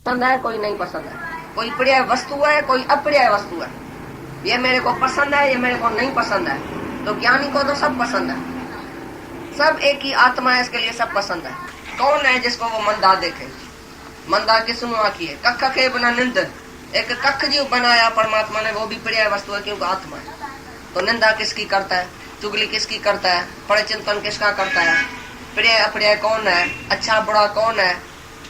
पसंद है, कोई नहीं पसंद है, कोई प्रिय वस्तु है, कोई अप्रिय वस्तु है। ये मेरे को पसंद है, ये मेरे को नहीं पसंद है। तो ज्ञानी को तो सब पसंद है, सब एक ही आत्मा है, इसके लिए सब पसंद है। कौन है जिसको वो मंदा देखे? मंदा किसनु आखी है? कख के बिना निंद। एक कख जीव बनाया परमात्मा ने, वो भी प्रिय वस्तु है क्योंकि आत्मा है। तो निंदा किसकी करता है, चुगली किसकी करता है, फल चिंतन किसका करता है? प्रिय अप्रिय कौन है, अच्छा बुरा कौन है?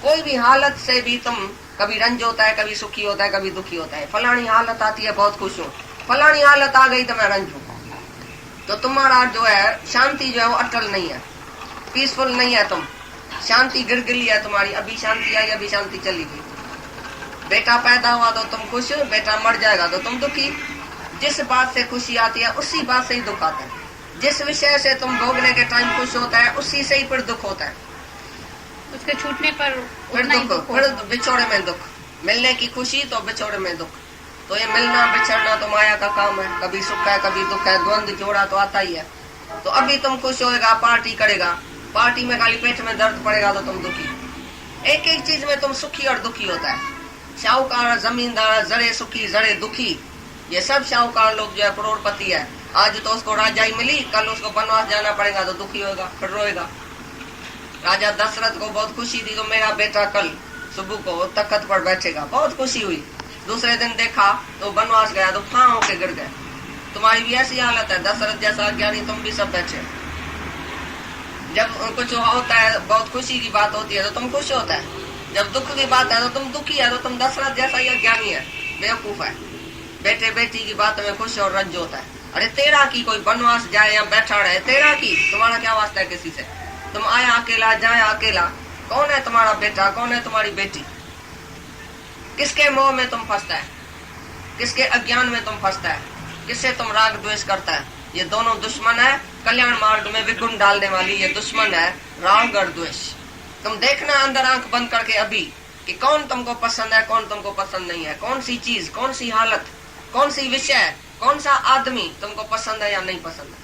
कोई भी हालत से भी तुम, कभी रंज होता है, कभी सुखी होता है, कभी दुखी होता है। फलानी हालत आती है बहुत खुश हूँ, फलानी हालत आ गई तो मैं रंज हूँ। तो तुम्हारा जो है शांति जो है वो अटल नहीं है, पीसफुल नहीं है। तुम शांति गिरगिली है तुम्हारी, अभी शांति आई, अभी शांति चली गई। बेटा पैदा हुआ तो तुम खुश, बेटा मर जाएगा तो तुम दुखी। जिस बात से खुशी आती है उसी बात से ही दुख आता है। जिस विषय से तुम भोगने के टाइम खुश होता है उसी से ही फिर दुख होता है। उसके छूटने पर फिर दुख, फिर बिछोड़े में दुख। मिलने की खुशी तो बिछोड़े में दुख। तो ये मिलना बिछड़ना तो माया का काम है। कभी सुख है, कभी दुख है, द्वंद्व जोड़ा तो आता ही है। तो अभी तुम खुश होएगा, पार्टी करेगा, पार्टी में खाली पेट में दर्द पड़ेगा तो तुम दुखी। एक एक चीज में तुम सुखी और दुखी होता है। शाहूकार, जमींदार, जड़े सुखी जड़े दुखी, ये सब शाहूकार लोग जो है करोड़पति है। आज तो उसको राजाई मिली, कल उसको बनवास जाना पड़ेगा तो दुखी होगा, फिर रोएगा। राजा दशरथ को बहुत खुशी थी तो मेरा बेटा कल सुबह को तख्त पर बैठेगा, बहुत खुशी हुई। दूसरे दिन देखा तो बनवास गया तो फां होके गिर गए। तुम्हारी भी ऐसी हालत है, दशरथ जैसा ज्ञानी तुम भी सब बैठे। जब कुछ होता है, बहुत खुशी की बात होती है तो तुम खुश होता है, जब दुख की बात है तो तुम दुखी है। तो तुम दशरथ जैसा यह ज्ञानी है, बेवकूफ है। बेटे बेटी की बात में खुश और रंज होता है। अरे तेरा की कोई बनवास जाए या बैठा रहे, तेरा की, तुम्हारा क्या वास्ता है किसी से? तुम आया अकेला, जाए अकेला। कौन है तुम्हारा बेटा, कौन है तुम्हारी बेटी? किसके मोह में तुम फंसता है, किसके अज्ञान में तुम फंसता है, किससे तुम राग द्वेष करता है? ये दोनों दुश्मन है। कल्याण मार्ग में विघुन डालने वाली ये दुश्मन है, राग और द्वेष। तुम देखना अंदर आंख बंद करके अभी कि कौन तुमको पसंद है, कौन तुमको पसंद नहीं है। कौन सी चीज, कौन सी हालत, कौन सी विषय, कौन सा आदमी तुमको पसंद है या नहीं पसंद है।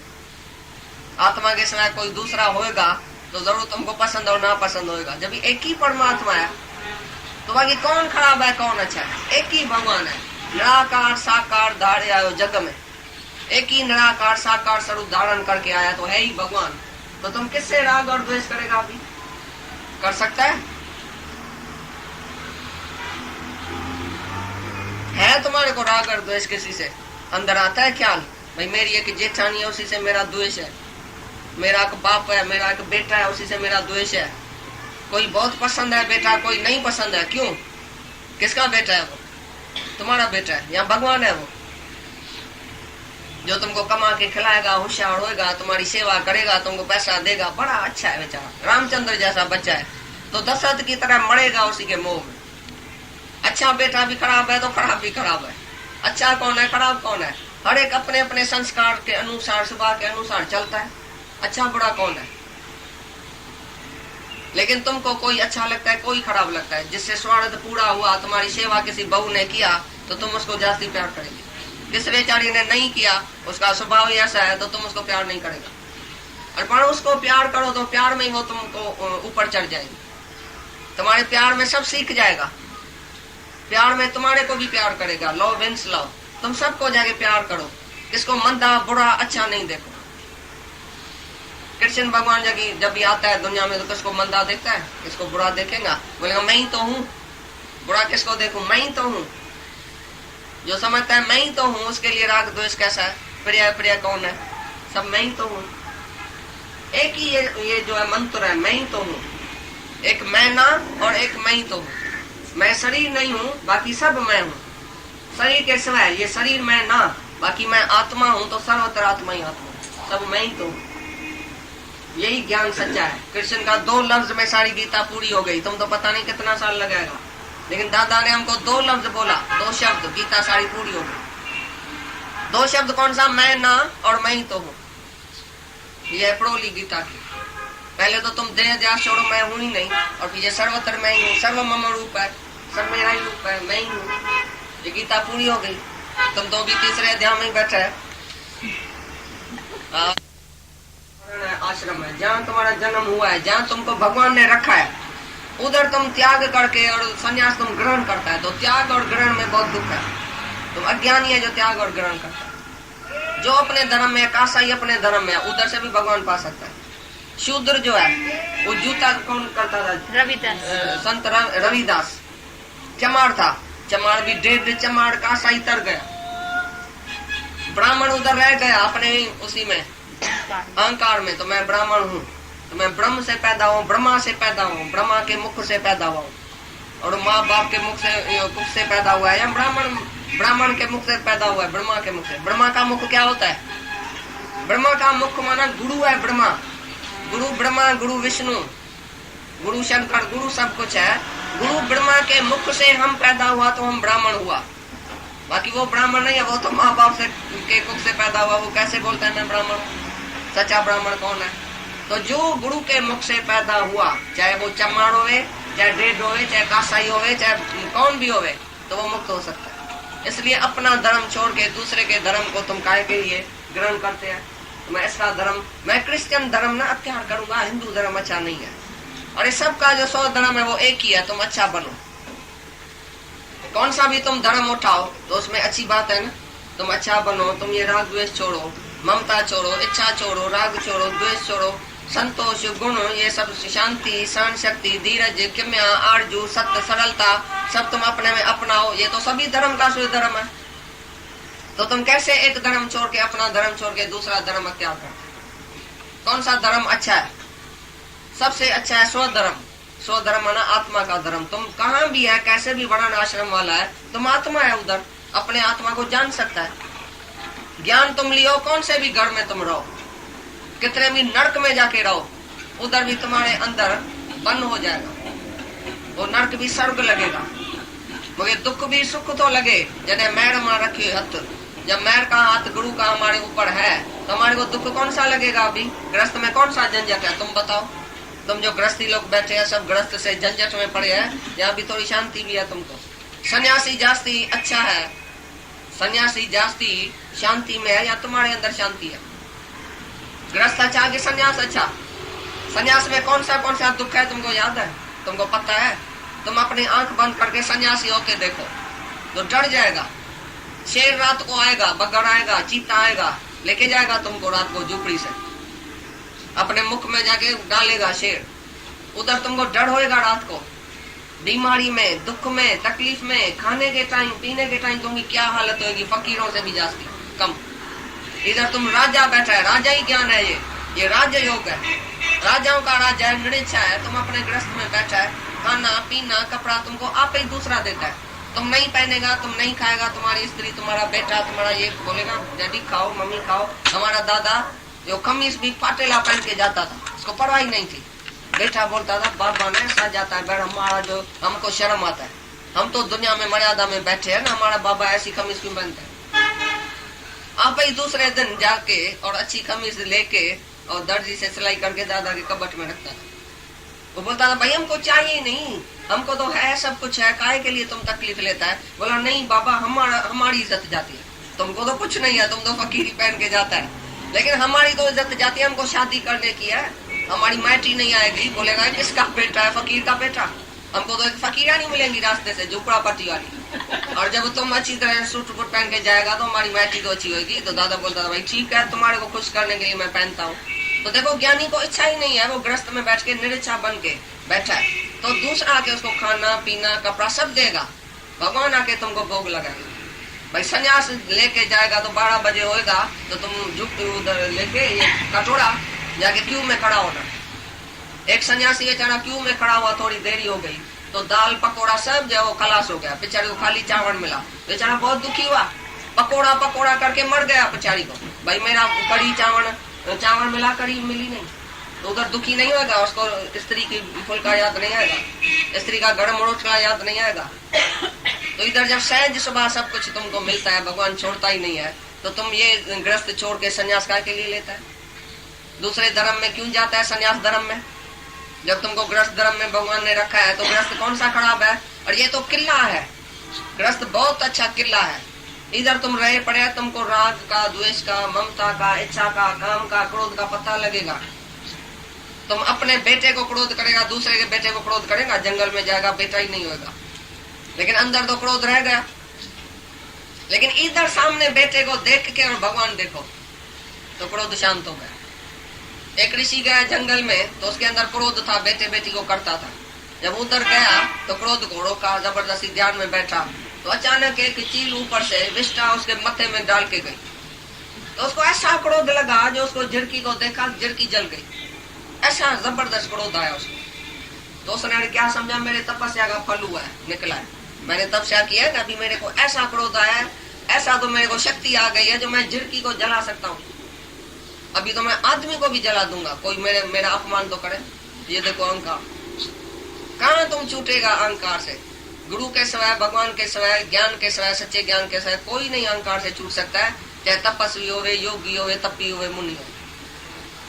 आत्मा के सिवाय कोई दूसरा होएगा तो जरूर तुमको पसंद और ना पसंद होएगा। जब एक ही परमात्मा है तो बाकी कौन खराब है, कौन अच्छा है? एक ही भगवान है, निराकार साकार धारे आयो जग में। एक ही निराकार साकार स्वरूप धारण करके आया तो है ही भगवान। तो तुम किससे राग और द्वेष करेगा? अभी कर सकता है तुम्हारे को राग और द्वेष किसी से? अंदर आता है ख्याल, भाई मेरी एक जेठानी है उसी से मेरा द्वेष है, मेरा एक बाप है, मेरा एक बेटा है उसी से मेरा द्वेष है। कोई बहुत पसंद है बेटा, कोई नहीं पसंद है। क्यों? किसका बेटा है वो? तुम्हारा बेटा है या भगवान है वो जो तुमको कमा के खिलाएगा, होशियार होएगा, तुम्हारी सेवा करेगा, तुमको पैसा देगा, बड़ा अच्छा है बेचारा, रामचंद्र जैसा बच्चा है। तो दशरथ की तरह मरेगा उसी के मोह में। अच्छा बेटा भी खराब है तो खराब भी खराब है। अच्छा कौन है, खराब कौन है? हर एक अपने अपने संस्कार के अनुसार, स्वभाव के अनुसार चलता है। अच्छा बुरा कौन है? लेकिन तुमको कोई अच्छा लगता है, कोई खराब लगता है। जिससे स्वार्थ पूरा हुआ, तुम्हारी सेवा किसी बहू ने किया तो तुम उसको जास्ती प्यार करेंगे। जिस बेचारी ने नहीं किया, उसका स्वभाव ही ऐसा है तो तुम उसको प्यार नहीं करेगा। और पर उसको प्यार करो तो प्यार में ही वो तुमको ऊपर चढ़ जाएगी। तुम्हारे प्यार में सब सीख जाएगा, प्यार में तुम्हारे को भी प्यार करेगा। Love wins love. तुम सबको जाके प्यार करो, किसको मंदा बुरा अच्छा नहीं देखो। कृष्ण भगवान जब भी आता है दुनिया में तो किसको मंदा देखता है, किसको बुरा देखेगा? बोलेगा मैं ही तो हूँ, बुरा किसको देखूं? मैं ही तो हूँ। जो समझता है मैं ही तो हूँ, उसके लिए राग द्वेष कैसा है? प्रिय प्रिय कौन है? सब मैं ही तो हूँ। एक ही ये जो है मंत्र है, मैं ही तो हूँ। एक मैं ना और एक मैं ही तो हूँ। मैं शरीर नहीं हूँ, बाकी सब मैं हूँ। शरीर के सिवाय ये शरीर मैं ना, बाकी मैं आत्मा हूँ तो सर्वत्र आत्मा ही आत्मा, सब मैं ही तो हूँ। यही ज्ञान सच्चा है। कृष्ण का 2 लफ्ज में सारी गीता पूरी हो गई। तुम तो पता नहीं कितना साल लगेगा, लेकिन दादा ने हमको 2 लफ्ज बोला, 2 शब्द, गीता सारी पूरी हो गई। 2 शब्द कौन सा? मैं ना और मैं ही तो हूँ। यह प्रोली गीता की। पहले तो तुम देह ध्यास छोड़ो, मैं हूं ही नहीं, और फिर सर्वत्र मैं ही हूँ, सर्व मम रूप है, सब मेरा ही रूप है, मैं ही हूँ। ये गीता पूरी हो गई। तुम तो भी तीसरे अध्याय में बैठे है। आश्रम है जहाँ तुम्हारा जन्म हुआ है, जहाँ तुमको भगवान ने रखा है, उधर तुम त्याग करके और संन्यास तुम ग्रहण करता है, तो त्याग और ग्रहण में बहुत दुख है। तुम अज्ञानी है जो त्याग और ग्रहण करता है। जो अपने धर्म में, कासाई अपने धर्म में, उधर से भी भगवान पा सकता है। शूद्र जो है वो जूता कौन करता था? रविदास, संत रविदास। चमार था, चमार भी डेढ़ चमार कासाई तर गया। ब्राह्मण उधर रह गया अपने उसी में अहंकार में, तो मैं ब्राह्मण हूँ, तो मैं ब्रह्म से पैदा हूँ, ब्रह्मा से पैदा हूँ, ब्रह्मा के मुख से पैदा हुआ हूँ, और माँ बाप के मुख से पैदा हुआ है, या ब्राह्मण के मुख से पैदा हुआ है, ब्रह्मा के मुख से। ब्रह्मा का मुख क्या होता है? ब्रह्मा का मुख माना गुरु है। ब्रह्मा, गुरु ब्रह्मा, गुरु विष्णु, गुरु शंकर, गुरु सब कुछ है। गुरु ब्रह्मा के मुख से हम पैदा हुआ तो हम ब्राह्मण हुआ। बाकी वो ब्राह्मण नहीं है, वो तो माँ बाप से के कुख से पैदा हुआ। वो कैसे बोलता है मैं ब्राह्मण? सच्चा ब्राह्मण कौन है? तो जो गुरु के मुख से पैदा हुआ, चाहे वो चमार होवे, चाहे डेढ़ होवे, चाहे कासाई होवे, चाहे कौन भी होवे, तो वो मुक्त हो सकता है। इसलिए अपना धर्म छोड़ के दूसरे के धर्म को तुम काहे के लिए ग्रहण करते हैं? तो मैं ऐसा धर्म, मैं क्रिश्चियन धर्म ना अत्याचार करूंगा, हिंदू धर्म अच्छा नहीं है, और ये सबका जो 100 धर्म है वो एक ही है, तुम अच्छा बनो। कौन सा भी तुम धर्म उठाओ तो उसमें अच्छी बात है ना, तुम अच्छा बनो, तुम ये राग द्वेष छोड़ो, ममता छोड़ो, इच्छा छोड़ो, राग छोड़ो, द्वेष छोड़ो, संतोष, गुण, ये सब, शांति, सहन शक्ति, धीरज, क्षमा, आरजू, सत्य, सरलता, सब तुम अपने में अपनाओ। ये तो सभी धर्म का शुद्ध धर्म है। तो तुम कैसे एक धर्म छोड़ के, अपना धर्म छोड़ के दूसरा धर्म अख्तियार करते? कौन सा धर्म अच्छा है? सबसे अच्छा है स्वधर्म। स्वधर्म माना आत्मा का धर्म। तुम कहाँ भी है, कैसे भी वर्ण आश्रम वाला है, तुम आत्मा है, उधर अपने आत्मा को जान सकता है। ज्ञान तुम लियो, कौन से भी घर में तुम रहो, कितने भी नरक में जाके रहो, उधर भी तुम्हारे अंदर बंद हो जाएगा। वो नरक भी स्वर्ग लगेगा। मगर दुख भी सुख तो लगे। जैसे मैर मार रखी हथ, जब मैर का हाथ गुरु का हमारे ऊपर है तो हमारे को दुख कौन सा लगेगा? अभी ग्रस्त में कौन सा झंझट है? तुम बताओ। तुम जो ग्रस्ती लोग बैठे हैं सब ग्रस्त से झंझट में पड़े हैं, यहाँ भी थोड़ी शांति भी है तुमको। सन्यासी जास्ती अच्छा है, सन्यासी जास्ती शांति में है, या तुम्हारे अंदर शांति है? ग्रस्त अच्छा कि सन्यास अच्छा? सन्यास में कौन सा दुख है तुमको याद है? तुमको पता है? तुम अपनी आंख बंद करके सन्यासी होके देखो तो डर जाएगा। शेर रात को आएगा, बगर आएगा, चीता आएगा, लेके जाएगा तुमको रात को झुपड़ी से, अपने मुख में जाके डालेगा शेर। उधर तुमको डर होएगा रात को। बीमारी में, दुख में, तकलीफ में, खाने के टाइम, पीने के टाइम तुम्हारी क्या हालत होगी? फकीरों से भी जास्ती कम। इधर तुम राजा बैठा है, राजा ही ज्ञान है, ये राजा योग है, राजाओं का राजा है, निरीक्षा है। तुम अपने ग्रस्त में बैठा है, खाना पीना कपड़ा तुमको आप ही दूसरा देता है। तुम नहीं पहनेगा, तुम नहीं खाएगा, तुम्हारी स्त्री, तुम्हारा बेटा, तुम्हारा ये बोलेगा डैडी खाओ, मम्मी खाओ। हमारा दादा जो कमीज भी फाटेला पहन के जाता था, उसको परवाही नहीं थी। बेटा बोलता था बाबा ने ऐसा जाता है, बैठ हमारा जो, हमको शर्म आता है, हम तो दुनिया में मर्यादा में बैठे हैं ना, हमारा बाबा ऐसी कमीज क्यों पहनता है? आप ही दूसरे दिन जाके और अच्छी कमीज लेके और दर्जी से सिलाई करके दादा के कबट में रखता था। वो बोलता था भाई हमको चाहिए नहीं, हमको तो है, सब कुछ है, काहे के लिए तुम तकलीफ लेता है? बोला नहीं बाबा, हमारी इज्जत जाती है, तुमको तो कुछ नहीं है, तुम तो फकीरी पहन के जाता है, लेकिन हमारी तो इज्जत जाती है, हमको शादी करने की है, हमारी मैटी नहीं आएगी। बोलेगा किसका बेटा है? फकीर का बेटा। हमको तो एक फकीरा नहीं मिलेंगी रास्ते से, झुपड़ा पट्टी वाली। और जब तुम अच्छी तरह सूट वूट पहन के जाएगा तो हमारी मैटी तो अच्छी होगी। तो दादा बोलता था भाई ठीक है, तुम्हारे को खुश करने के लिए मैं पहनता हूँ। तो देखो ज्ञानी को इच्छा ही नहीं है, वो ग्रस्त में बैठ के निरीक्षा बन के बैठा है, तो दूसरा आके उसको खाना पीना कपड़ा सब देगा। भगवान आके तुमको भोग लगाएगा। भाई संन्यास लेके जाएगा तो 12 बजे होएगा तो तुम झुक उधर लेके ये कटोरा जाके क्यू में खड़ा होना। एक सन्यासी बेचारा क्यू में खड़ा हुआ, थोड़ी देरी हो गई तो दाल पकोड़ा सब जो खलास हो गया, बेचारे को खाली चावल मिला। बेचारा बहुत दुखी हुआ, पकोड़ा करके मर गया बेचारी को। भाई मेरा कड़ी चावल मिला, कड़ी मिली नहीं। तो उधर दुखी नहीं होगा, उसको स्त्री की फुल्का याद नहीं आएगा, स्त्री का गरम रोटला याद नहीं आएगा। तो इधर जब सहज सुबह सब कुछ तुमको मिलता है, भगवान छोड़ता ही नहीं है, तो तुम ये ग्रस्त छोड़ के संन्यास के लिए लेता है? दूसरे धर्म में क्यों जाता है? संन्यास धर्म में जब तुमको ग्रस्त धर्म में भगवान ने रखा है, तो ग्रस्त कौन सा खराब है? और ये तो किला है, ग्रस्त बहुत अच्छा किला है। इधर तुम रहे पड़े, तुमको राग का, द्वेष का, ममता का, इच्छा का, काम का, क्रोध का पता लगेगा। तुम अपने बेटे को क्रोध करेगा, दूसरे के बेटे को क्रोध करेगा, जंगल में जाएगा, बेटा ही नहीं होगा, लेकिन अंदर तो क्रोध रह गया। लेकिन इधर सामने बेटे को देख के और भगवान देखो तो क्रोध शांत हो गया। एक ऋषि गया जंगल में तो उसके अंदर क्रोध था, बेटे बेटी को करता था। जब उधर गया तो क्रोध को रोका, जबरदस्ती ध्यान में बैठा तो अचानक एक चील ऊपर से विष्टा उसके मथे में डाल के गई, तो उसको ऐसा क्रोध लगा, जो उसको झिड़की को देखा, झिड़की जल गई। ऐसा जबरदस्त क्रोध आया उसको। तो उसने क्या समझा, मेरे तपस्या का फल हुआ है, निकला है, मैंने तपस्या किया है, अभी मेरे को ऐसा क्रोध आया है, ऐसा तो मेरे को शक्ति आ गई है जो मैं झिड़की को जला सकता हूँ। अभी तो मैं आदमी को भी जला दूंगा, कोई मेरा अपमान तो करे। ये देखो अहंकार, कहाँ तुम छूटेगा अहंकार से। गुरु के सिवाय, भगवान के सिवाय, ज्ञान के सिवाय, सच्चे ज्ञान के सिवाय कोई नहीं अहंकार से छूट सकता है। चाहे तपस्वी हो, योगी हो, तपी हो, मुनि हो,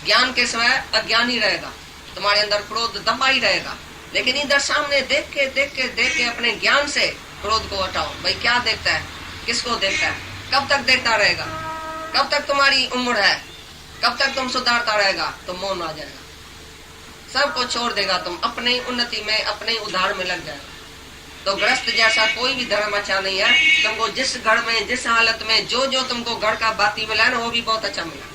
ज्ञान के सिवाय अज्ञानी रहेगा, तुम्हारे अंदर क्रोध दबा ही रहेगा। लेकिन इधर सामने देख के अपने ज्ञान से क्रोध को हटाओ। भाई क्या देखता है, किसको देखता है, कब तक देखता रहेगा, कब तक तुम्हारी उम्र है, कब तक तुम सुधारता रहेगा, तो मौन आ जाएगा, सबको छोड़ देगा, तुम अपनी उन्नति में, अपने उद्धार में लग जाएगा। तो ग्रस्त जैसा कोई भी धर्म अच्छा नहीं है। तुमको जिस घर में, जिस हालत में जो तुमको घर का बाती मिला है ना, वो भी बहुत अच्छा मिला।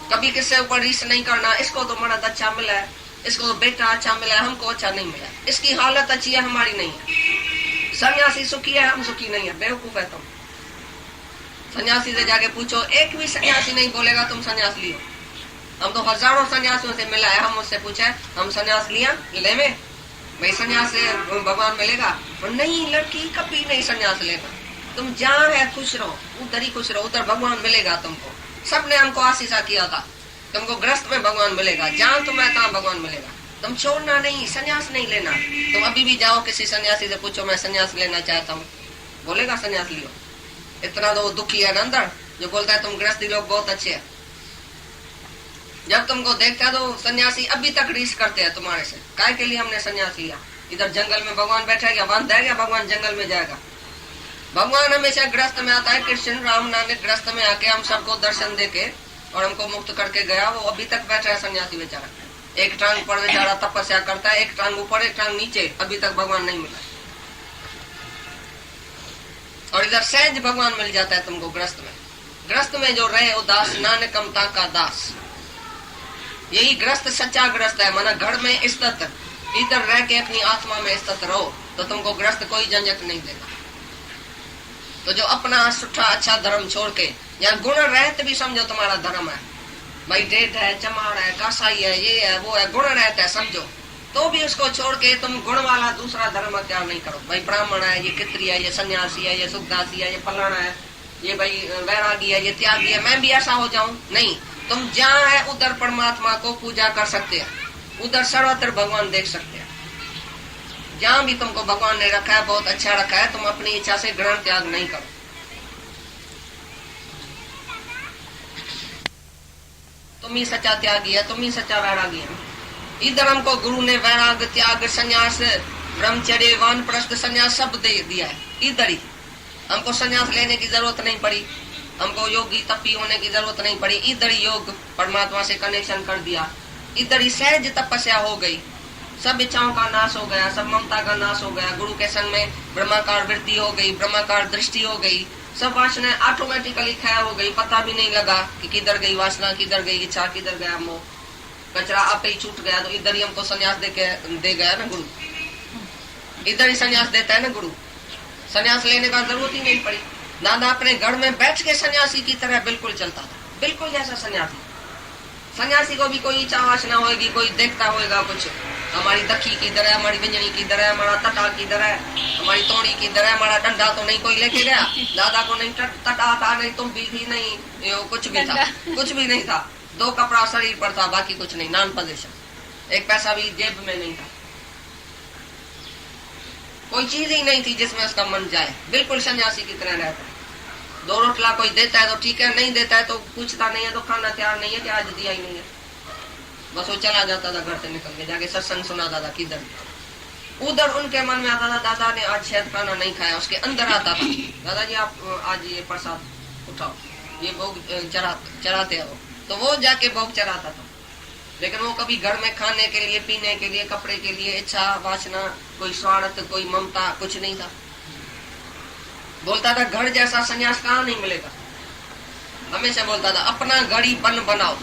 कभी किससे ऊपर रीस नहीं करना, इसको तो मर्द अच्छा मिला है, इसको तो बेटा अच्छा मिला है, हमको अच्छा नहीं मिला, इसकी हालत अच्छी है, हमारी नहीं है। सन्यासी सुखी है, हम सुखी नहीं है, बेवकूफ है तुम। सन्यासी से जाके पूछो, एक भी सन्यासी नहीं बोलेगा तुम सन्यास लियो। हम तो हजारों सन्यासियों से मिला है, हम उससे पूछा हम सन्यास लिया ले में, भाई सन्यास से भगवान मिलेगा? और नहीं, लड़की कभी नहीं सन्यास लेगा। तुम जहाँ है खुश रहो, उधर ही खुश रहो, उधर भगवान मिलेगा तुमको। सबने हमको आशीषा किया था, तुमको ग्रस्त में भगवान मिलेगा, जहाँ तुम है तहाँ भगवान मिलेगा। तुम छोड़ना नहीं, सन्यास नहीं लेना। तुम अभी भी जाओ किसी सन्यासी से पूछो मैं सन्यास लेना चाहता हूँ, बोलेगा सन्यास लियो। इतना तो दुखी है ना अंदर, जो बोलता है तुम गृहस्थी लोग बहुत अच्छे हैं। जब तुमको देखता है तो सन्यासी अभी तक रीस करते हैं तुम्हारे से, काय के लिए हमने सन्यास लिया। इधर जंगल में भगवान बैठा है क्या, बांध देगा भगवान जंगल में जाएगा। भगवान हमेशा ग्रस्त में आता है। कृष्ण राम नानक ग्रस्त में आके हम सबको दर्शन देके और हमको मुक्त करके गया। वो अभी तक बैठा है सन्यासी बेचारा, एक टांग पर बेचारा तपस्या करता है, एक टांग ऊपर एक टांग नीचे, अभी तक भगवान नहीं मिला। और इधर सहज भगवान मिल जाता है तुमको ग्रस्त में। ग्रस्त में जो रहे उदास, नानकम का दास, यही ग्रस्त सच्चा ग्रस्त है। माना घर में स्थित, इधर रह के अपनी आत्मा में स्थित रहो तो तुमको ग्रस्त कोई झंझट नहीं देगा। तो जो अपना सुठा अच्छा धर्म छोड़ के, या गुण रहत भी समझो तुम्हारा धर्म है, भाई डेढ़ है, चमार है, कासाई है, ये है वो है, गुण रहता है समझो, तो भी उसको छोड़ के तुम गुण वाला दूसरा धर्म क्या नहीं करो। भाई ब्राह्मण है, ये कितरी है, ये सन्यासी है, ये सुखदासी है, ये फलाना है, ये भाई वैरागी है, ये त्यागी है, मैं भी ऐसा हो जाऊं। नहीं, तुम जहाँ है उधर परमात्मा को पूजा कर सकते हैं, उधर सर्वत्र भगवान देख सकते हैं। जहाँ भी तुमको भगवान ने रखा है, बहुत अच्छा रखा है, तुम अपनी इच्छा से ग्रहण त्याग नहीं करो। तुम ही सच्चा त्यागी है, तुम ही सच्चा वैरागी है। इधर हमको गुरु ने वैराग, त्याग, संन्यास, ब्रह्मचर्य, वानप्रस्थ, संन्यास सब दे दिया है। इधर ही हमको संन्यास लेने की जरूरत नहीं पड़ी, हमको योगी तपी होने की जरूरत नहीं पड़ी। इधर ही योग परमात्मा से कनेक्शन कर दिया, इधर ही सहज तपस्या हो गई, सब इच्छाओं का नाश हो गया, सब ममता का नाश हो गया। गुरु के संग में ब्रह्माकार वृत्ति हो गई, ब्रह्माकार दृष्टि हो गई, सब वासना ऑटोमेटिकली क्षय हो गई। पता भी नहीं लगा कि किधर गई वासना, किधर गई इच्छा, किधर गया मोह, कचरा आप ही छूट गया। तो इधर ही हमको संन्यास दे गया ना गुरु, इधर ही संन्यास देता है ना गुरु। संन्यास लेने का जरूरत ही नहीं पड़ी। दादा अपने घर में बैठ के सन्यासी की तरह बिल्कुल चलता था, बिल्कुल जैसा सन्यासी। सन्यासी को भी कोई इच्छा वासना होगी, कोई देखता होगा कुछ, हमारी दखी किधर है, हमारी व्यंजनी किधर है, हमारा तटा किधर है, हमारी तोड़ी किधर है, हमारा डंडा तो नहीं कोई लेके गया। दादा को नहीं तटा था, नहीं तुम भी थी, नहीं कुछ भी था, कुछ भी नहीं था। 2 कपड़ा शरीर पर था, बाकी कुछ नहीं, नॉन पोजीशन, 1 पैसा भी जेब में नहीं था, कोई चीज ही नहीं थी जिसमें उसका मन जाए। बिल्कुल सन्यासी की तरह रहता है। 2 रोटला कोई देता है तो ठीक है, नहीं देता है तो पूछता नहीं है, तो खाना तैयार नहीं है कि आज दिया ही नहीं है, बस वो चला जाता था घर से निकल के, जाके सत्संग सुनाता था। किधर उधर उनके मन में आता था, दादा ने आज शायद खाना नहीं खाया। उसके अंदर आता था, दादाजी आप आज ये प्रसाद उठाओ, ये भोग चढ़ाते हैं वो, तो वो जाके भोग चढ़ाता था। लेकिन वो कभी घर में खाने के लिए, पीने के लिए, कपड़े के लिए इच्छा वासना, कोई स्वार्थ, कोई ममता कुछ नहीं था। बोलता था घर जैसा संन्यास कहाँ नहीं मिलेगा। हमेशा बोलता था अपना गढ़ीपन बनाओ,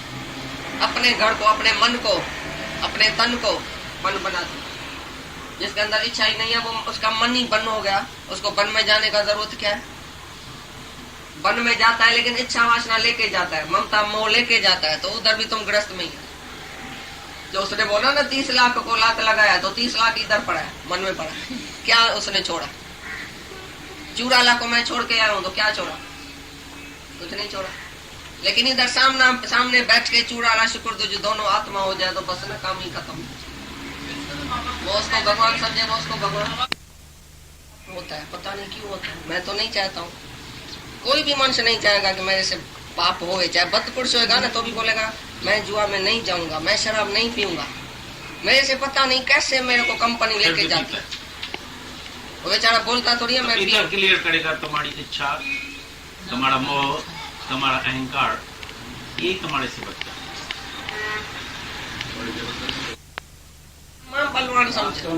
अपने घर को, अपने मन को, अपने तन को बन बना दो। जिसके अंदर इच्छा ही नहीं है वो उसका मन ही बन हो गया, उसको वन में जाने का जरूरत क्या है। वन में जाता है लेकिन इच्छा वासना लेके जाता है, ममता मोह लेके जाता है, तो उधर भी तुम ग्रस्त में ही है। जो उसने बोला ना 30 लाख को लात लगाया तो 30 लाख इधर पड़ा है, मन में पड़ा। क्या उसने छोड़ा? चूड़ाला को मैं छोड़ के आया हूं तो क्या छोड़ा? कुछ नहीं छोड़ा। लेकिन इधर सामने बैठ के चूड़ाला शुक्र तुझे दोनों आत्मा हो जाए तो बस ना काम ही खत्म। वो उसको भगवान समझे, वो उसको भगवान होता है। पता नहीं क्यों होता है, मैं तो नहीं चाहता हूँ। कोई भी मनुष्य नहीं चाहेगा कि मेरे से पाप होए। चाहे बद पुरुष होएगा ना तो भी बोलेगा मैं जुआ में नहीं जाऊंगा, मैं शराब नहीं पीऊंगा। मेरे से पता नहीं कैसे मेरे को कंपनी लेके जाती है। वो बेचारा बोलता थोड़ी है मैं क्लियर करेगा तुम्हारी इच्छा, तुम्हारा मोह, तुम्हारा अहंकार, ये तुम्हारे से बचता है। बलवान समझो,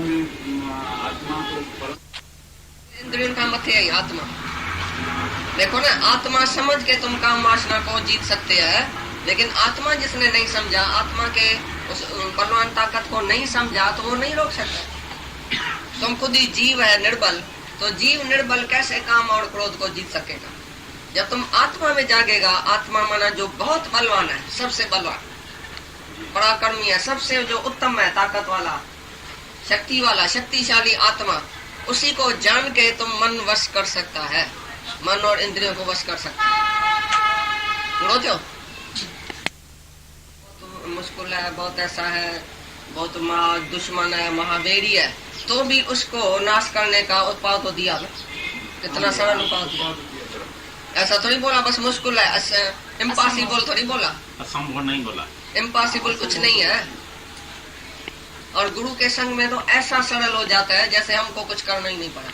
इंद्रियों का मत है आत्मा। देखो ना, आत्मा समझ के तुम काम वासना को जीत सकते हैं, लेकिन आत्मा जिसने नहीं समझा, आत्मा के उस बलवान ताकत को नहीं समझा तो वो नहीं रोक सकता। तुम खुद ही जीव है निर्बल, तो जीव निर्बल कैसे काम और क्रोध को जीत सकेगा? जब तुम आत्मा में जागेगा, आत्मा माना जो बहुत बलवान है, सबसे बलवान, पराक्रमी है, सबसे जो उत्तम है, ताकत वाला, शक्ति वाला, शक्तिशाली आत्मा, उसी को जान के तुम मन वश कर सकता है, मन और इंद्रियों को वश कर सकता है। बहुत मुश्किल है, बहुत ऐसा है, बहुत दुश्मन है, महावेरी है, तो भी उसको नाश करने का उपाय तो दिया ना। कितना सरल उपाय दिया। ऐसा थोड़ी बोला बस मुश्किल है, इम्पॉसिबल थोड़ी बोला, असंभव नहीं बोला, इम्पॉसिबल कुछ नहीं है। और गुरु के संग में तो ऐसा सरल हो जाता है जैसे हमको कुछ करना ही नहीं पड़ा।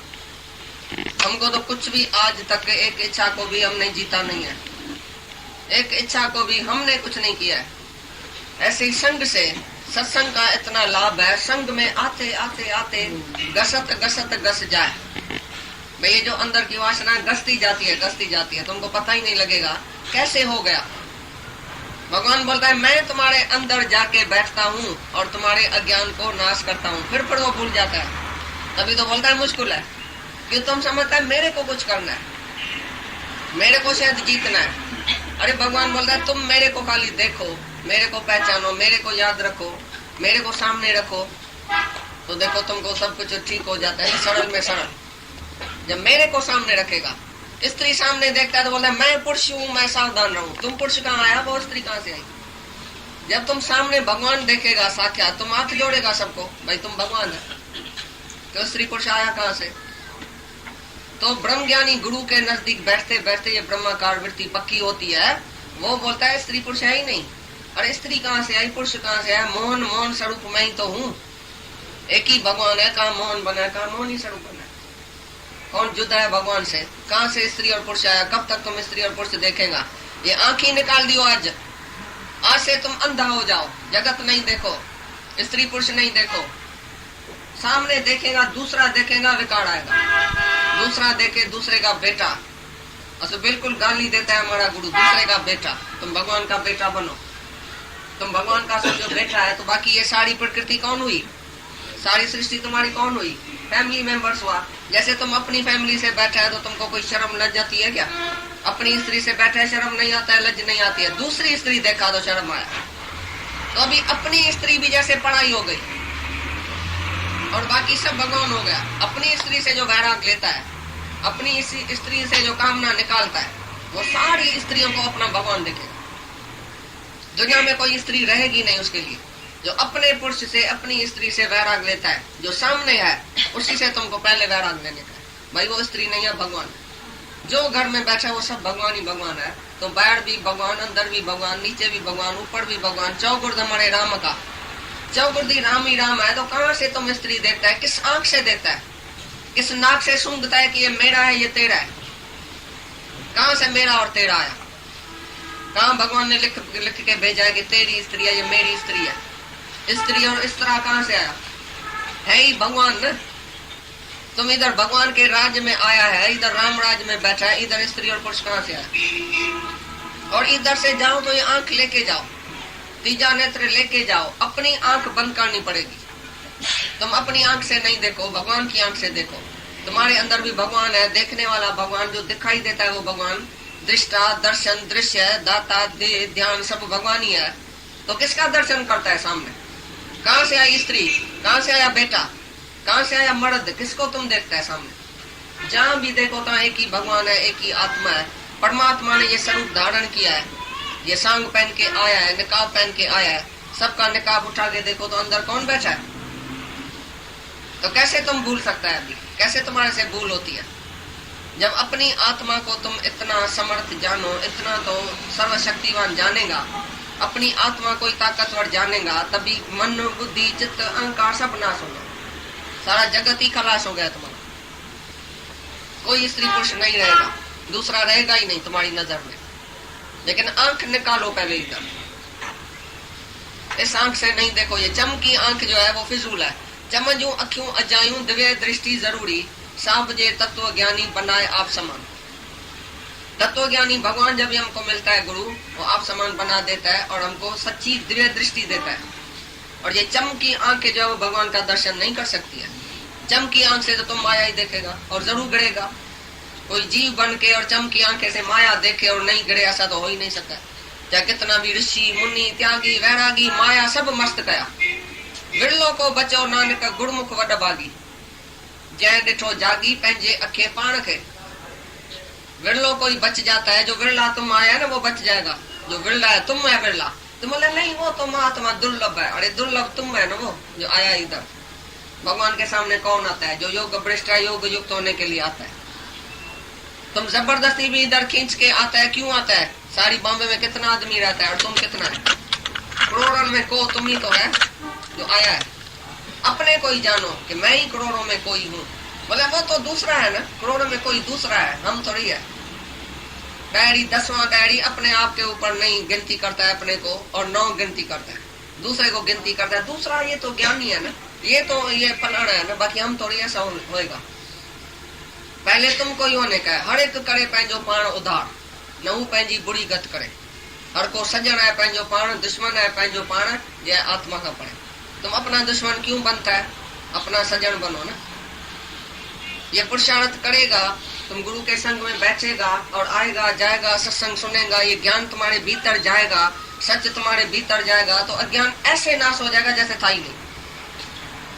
हमको तो कुछ भी आज तक एक इच्छा को भी हमने जीता नहीं है, एक इच्छा को भी हमने कुछ नहीं किया है। ऐसे ही संग से, सत्संग का इतना लाभ है, संग में आते आते आते घस जाए। भाई ये जो अंदर की वासना घसती जाती है, तुमको पता ही नहीं लगेगा कैसे हो गया। भगवान बोलता है मैं तुम्हारे अंदर जाके बैठता हूँ और तुम्हारे अज्ञान को नाश करता हूँ। फिर वो भूल जाता है, तभी तो बोलता है मुश्किल है, कि तुम समझता है मेरे को कुछ करना है, मेरे को शायद जीतना है। अरे भगवान बोलता है तुम मेरे को खाली देखो, मेरे को पहचानो, मेरे को याद रखो, मेरे को सामने रखो, तो देखो तुमको सब कुछ ठीक हो जाता है, सरल में सरल। जब मेरे को सामने रखेगा, स्त्री सामने देखता है तो बोलता है मैं पुरुष हूँ, मैं सावधान रहूं। तुम पुरुष कहाँ आया, वो स्त्री कहाँ से आई? जब तुम सामने भगवान देखेगा साक्षात, तुम हाथ जोड़ेगा सबको, भाई तुम भगवान है, तो स्त्री पुरुष आया कहाँ से? तो ब्रह्म ज्ञानी गुरु के नजदीक बैठते बैठते ये ब्रह्माकार वृत्ति पक्की होती है। वो बोलता है स्त्री पुरुष है ही नहीं। अरे स्त्री कहाँ से आई, पुरुष कहाँ से आया? मोहन मोहन स्वरूप मैं ही तो हूँ। एक ही भगवान है, कहाँ मोहन बना है, कहाँ मोहन ही स्वरूप बना है। कौन जुदा है भगवान से? कहाँ से स्त्री और पुरुष आया? कब तक तुम स्त्री और पुरुष देखेगा? ये आंखें निकाल दियो आज से तुम अंधा हो जाओ, जगत नहीं देखो, स्त्री पुरुष नहीं देखो। सामने देखेगा, दूसरा देखेगा, विकार आएगा। दूसरा देखे दूसरे का बेटा, अच्छा बिल्कुल गाली देता है हमारा गुरु, दूसरे का बेटा। तुम भगवान का बेटा बनो, तुम भगवान का जो बेटा है, तो बाकी ये सारी प्रकृति कौन हुई? सारी सृष्टि तुम्हारी कौन हुई? फैमिली मेंबर्स हुआ। जैसे तुम अपनी फैमिली से बैठा है तो तुमको कोई शर्म लज जाती है क्या? अपनी स्त्री से बैठा है, शर्म नहीं आता है, लज नहीं आती है। दूसरी स्त्री देखा तो शर्म आया। तो अभी अपनी स्त्री भी जैसे पढ़ाई हो गई और बाकी सब भगवान हो गया। अपनी स्त्री से जो वैराग लेता है, अपनी इसी स्त्री से जो कामना निकालता है, वो सारी स्त्रियों को अपना भगवान देखेगा। दुनिया में कोई स्त्री रहेगी नहीं उसके लिए। जो अपने पुरुष से, अपनी स्त्री से वैराग लेता है, जो सामने है, उसी से तुमको पहले वैराग लेने का है। भाई वो स्त्री नहीं है, भगवान। जो घर में बैठा है वो सब भगवान ही भगवान है। तो बाहर भी भगवान, अंदर भी भगवान, नीचे भी भगवान, ऊपर भी भगवान। चौगुर्द हमारे राम का, चौगुर्दी राम ही राम है। तो कहाँ से तुम स्त्री देखता है? किस आंख से देखता है? किस नाक से सूंघता है कि ये मेरा है, ये तेरा है? कहाँ से मेरा और तेरा आया? कहाँ भगवान ने लिख के भेजा है कि तेरी स्त्री है, ये मेरी स्त्री है? स्त्री और इस तरह कहाँ से आया? है ही भगवान न। तुम इधर भगवान के राज्य में आया है, इधर राम राज्य में बैठा है, इधर स्त्री और पुरुष कहाँ से आया? और इधर से जाओ तो ये आंख लेके जाओ, तीजा नेत्र लेके जाओ, अपनी आंख बंद करनी पड़ेगी। तुम अपनी आंख से नहीं देखो, भगवान की आंख से देखो। तुम्हारे अंदर भी भगवान है, देखने वाला भगवान, जो दिखाई देता है वो भगवान। दृष्टा, दर्शन, दृश्य, दाता, दे, ध्यान सब भगवान ही है। तो किसका दर्शन करता है सामने? कहाँ से आई स्त्री, कहाँ से आया बेटा, कहाँ से आया मर्द, किसको तुम देखता है सामने? जहाँ भी देखो तो एक ही भगवान है, एक ही आत्मा है। परमात्मा ने ये स्वरूप धारण किया है, ये सांग पहन के आया है, निकाब पहन के आया है। सबका निकाब उठा के देखो तो अंदर कौन बैठा है? तो कैसे तुम भूल सकता है? अभी कैसे तुम्हारे से भूल होती है? जब अपनी आत्मा को तुम इतना समर्थ जानो, इतना तो सर्वशक्तिवान जानेगा, अपनी आत्मा को ताकतवर जानेगा, तभी मन, बुद्धि, चित्त, अहंकार सब नाश होगा। सारा जगत ही खलास हो गया तुम्हारा। कोई स्त्री पुरुष नहीं रहेगा, दूसरा रहेगा ही नहीं तुम्हारी नजर में। लेकिन आंख निकालो पहले इधर, इस आंख से नहीं देखो। ये चमकी आंख जो है वो फिजूल है। चमजू अखियों अजायूं दिव्य दृष्टि जरूरी, सांप जे तत्व ज्ञानी बनाए आप समान। तत्व ज्ञानी भगवान जब भी हमको मिलता है गुरु, वो आप समान बना देता है और हमको सच्ची दिव्य दृष्टि देता है। और ये चमकी आंखें जो है वो भगवान का दर्शन नहीं कर सकती है। चमकी आंख से तो तुम माया ही देखेगा और जरूर गिरेगा। कोई जीव बन के और चमकी आंखें से माया देखे और नहीं गिरे, ऐसा तो हो ही नहीं सकता। चाहे कितना भी ऋषि, मुनि, त्यागी, वैरागी, माया सब मस्त कया। विरलो को बचो नानक गुरमुख वड भागी, जय डिठो जागी पंहिंजे अखे पाण खे। विरलो कोई बच जाता है, जो विरला तुम आया ना वो बच जाएगा। जो विरला है तुम है विरला, तुम बोले नहीं वो तो महात्मा दुर्लभ है। अरे दुर्लभ तुम है ना, वो जो आया इधर। भगवान के सामने कौन आता है? जो योग भ्रष्ट है, योग युक्त होने के लिए आता है। तुम जबरदस्ती भी इधर खींच के आता है, क्यों आता है? सारी बॉम्बे में कितना आदमी रहता है और तुम कितना है? करोड़ों में को तुम ही तो है जो आया है। अपने को ही जानो कि मैं ही करोड़ों में कोई हूँ। बोले वो तो दूसरा है ना, करोड़ों में कोई दूसरा है, हम थोड़ी है। डायरी 10वां डायरी अपने आप के ऊपर नहीं गिनती करता है अपने को, और 9 गिनती करता है, दूसरे को गिनती करता है। दूसरा ये तो ज्ञानी है ना, ये तो ये फलाना है ना, बाकी हम थोड़ी ऐसा होएगा। पहले तुमको ही होने का है। हर एक करे पंहिंजो पाण उधार, न हू पंहिंजी बुरी गत करे। हर को सजन है पंहिंजो पाण, दुश्मन है पंहिंजो पाण, जय आत्मा का पड़े। तुम अपना दुश्मन क्यों बनता है? अपना सजन बनो ना। ये पुरुषार्थ करेगा, तुम गुरु के संग में बैठेगा और आएगा जाएगा, सत्संग सुनेगा, ये ज्ञान तुम्हारे भीतर जाएगा, सच तुम्हारे भीतर जाएगा, तो अज्ञान ऐसे नाश हो जाएगा जैसे था ही नहीं।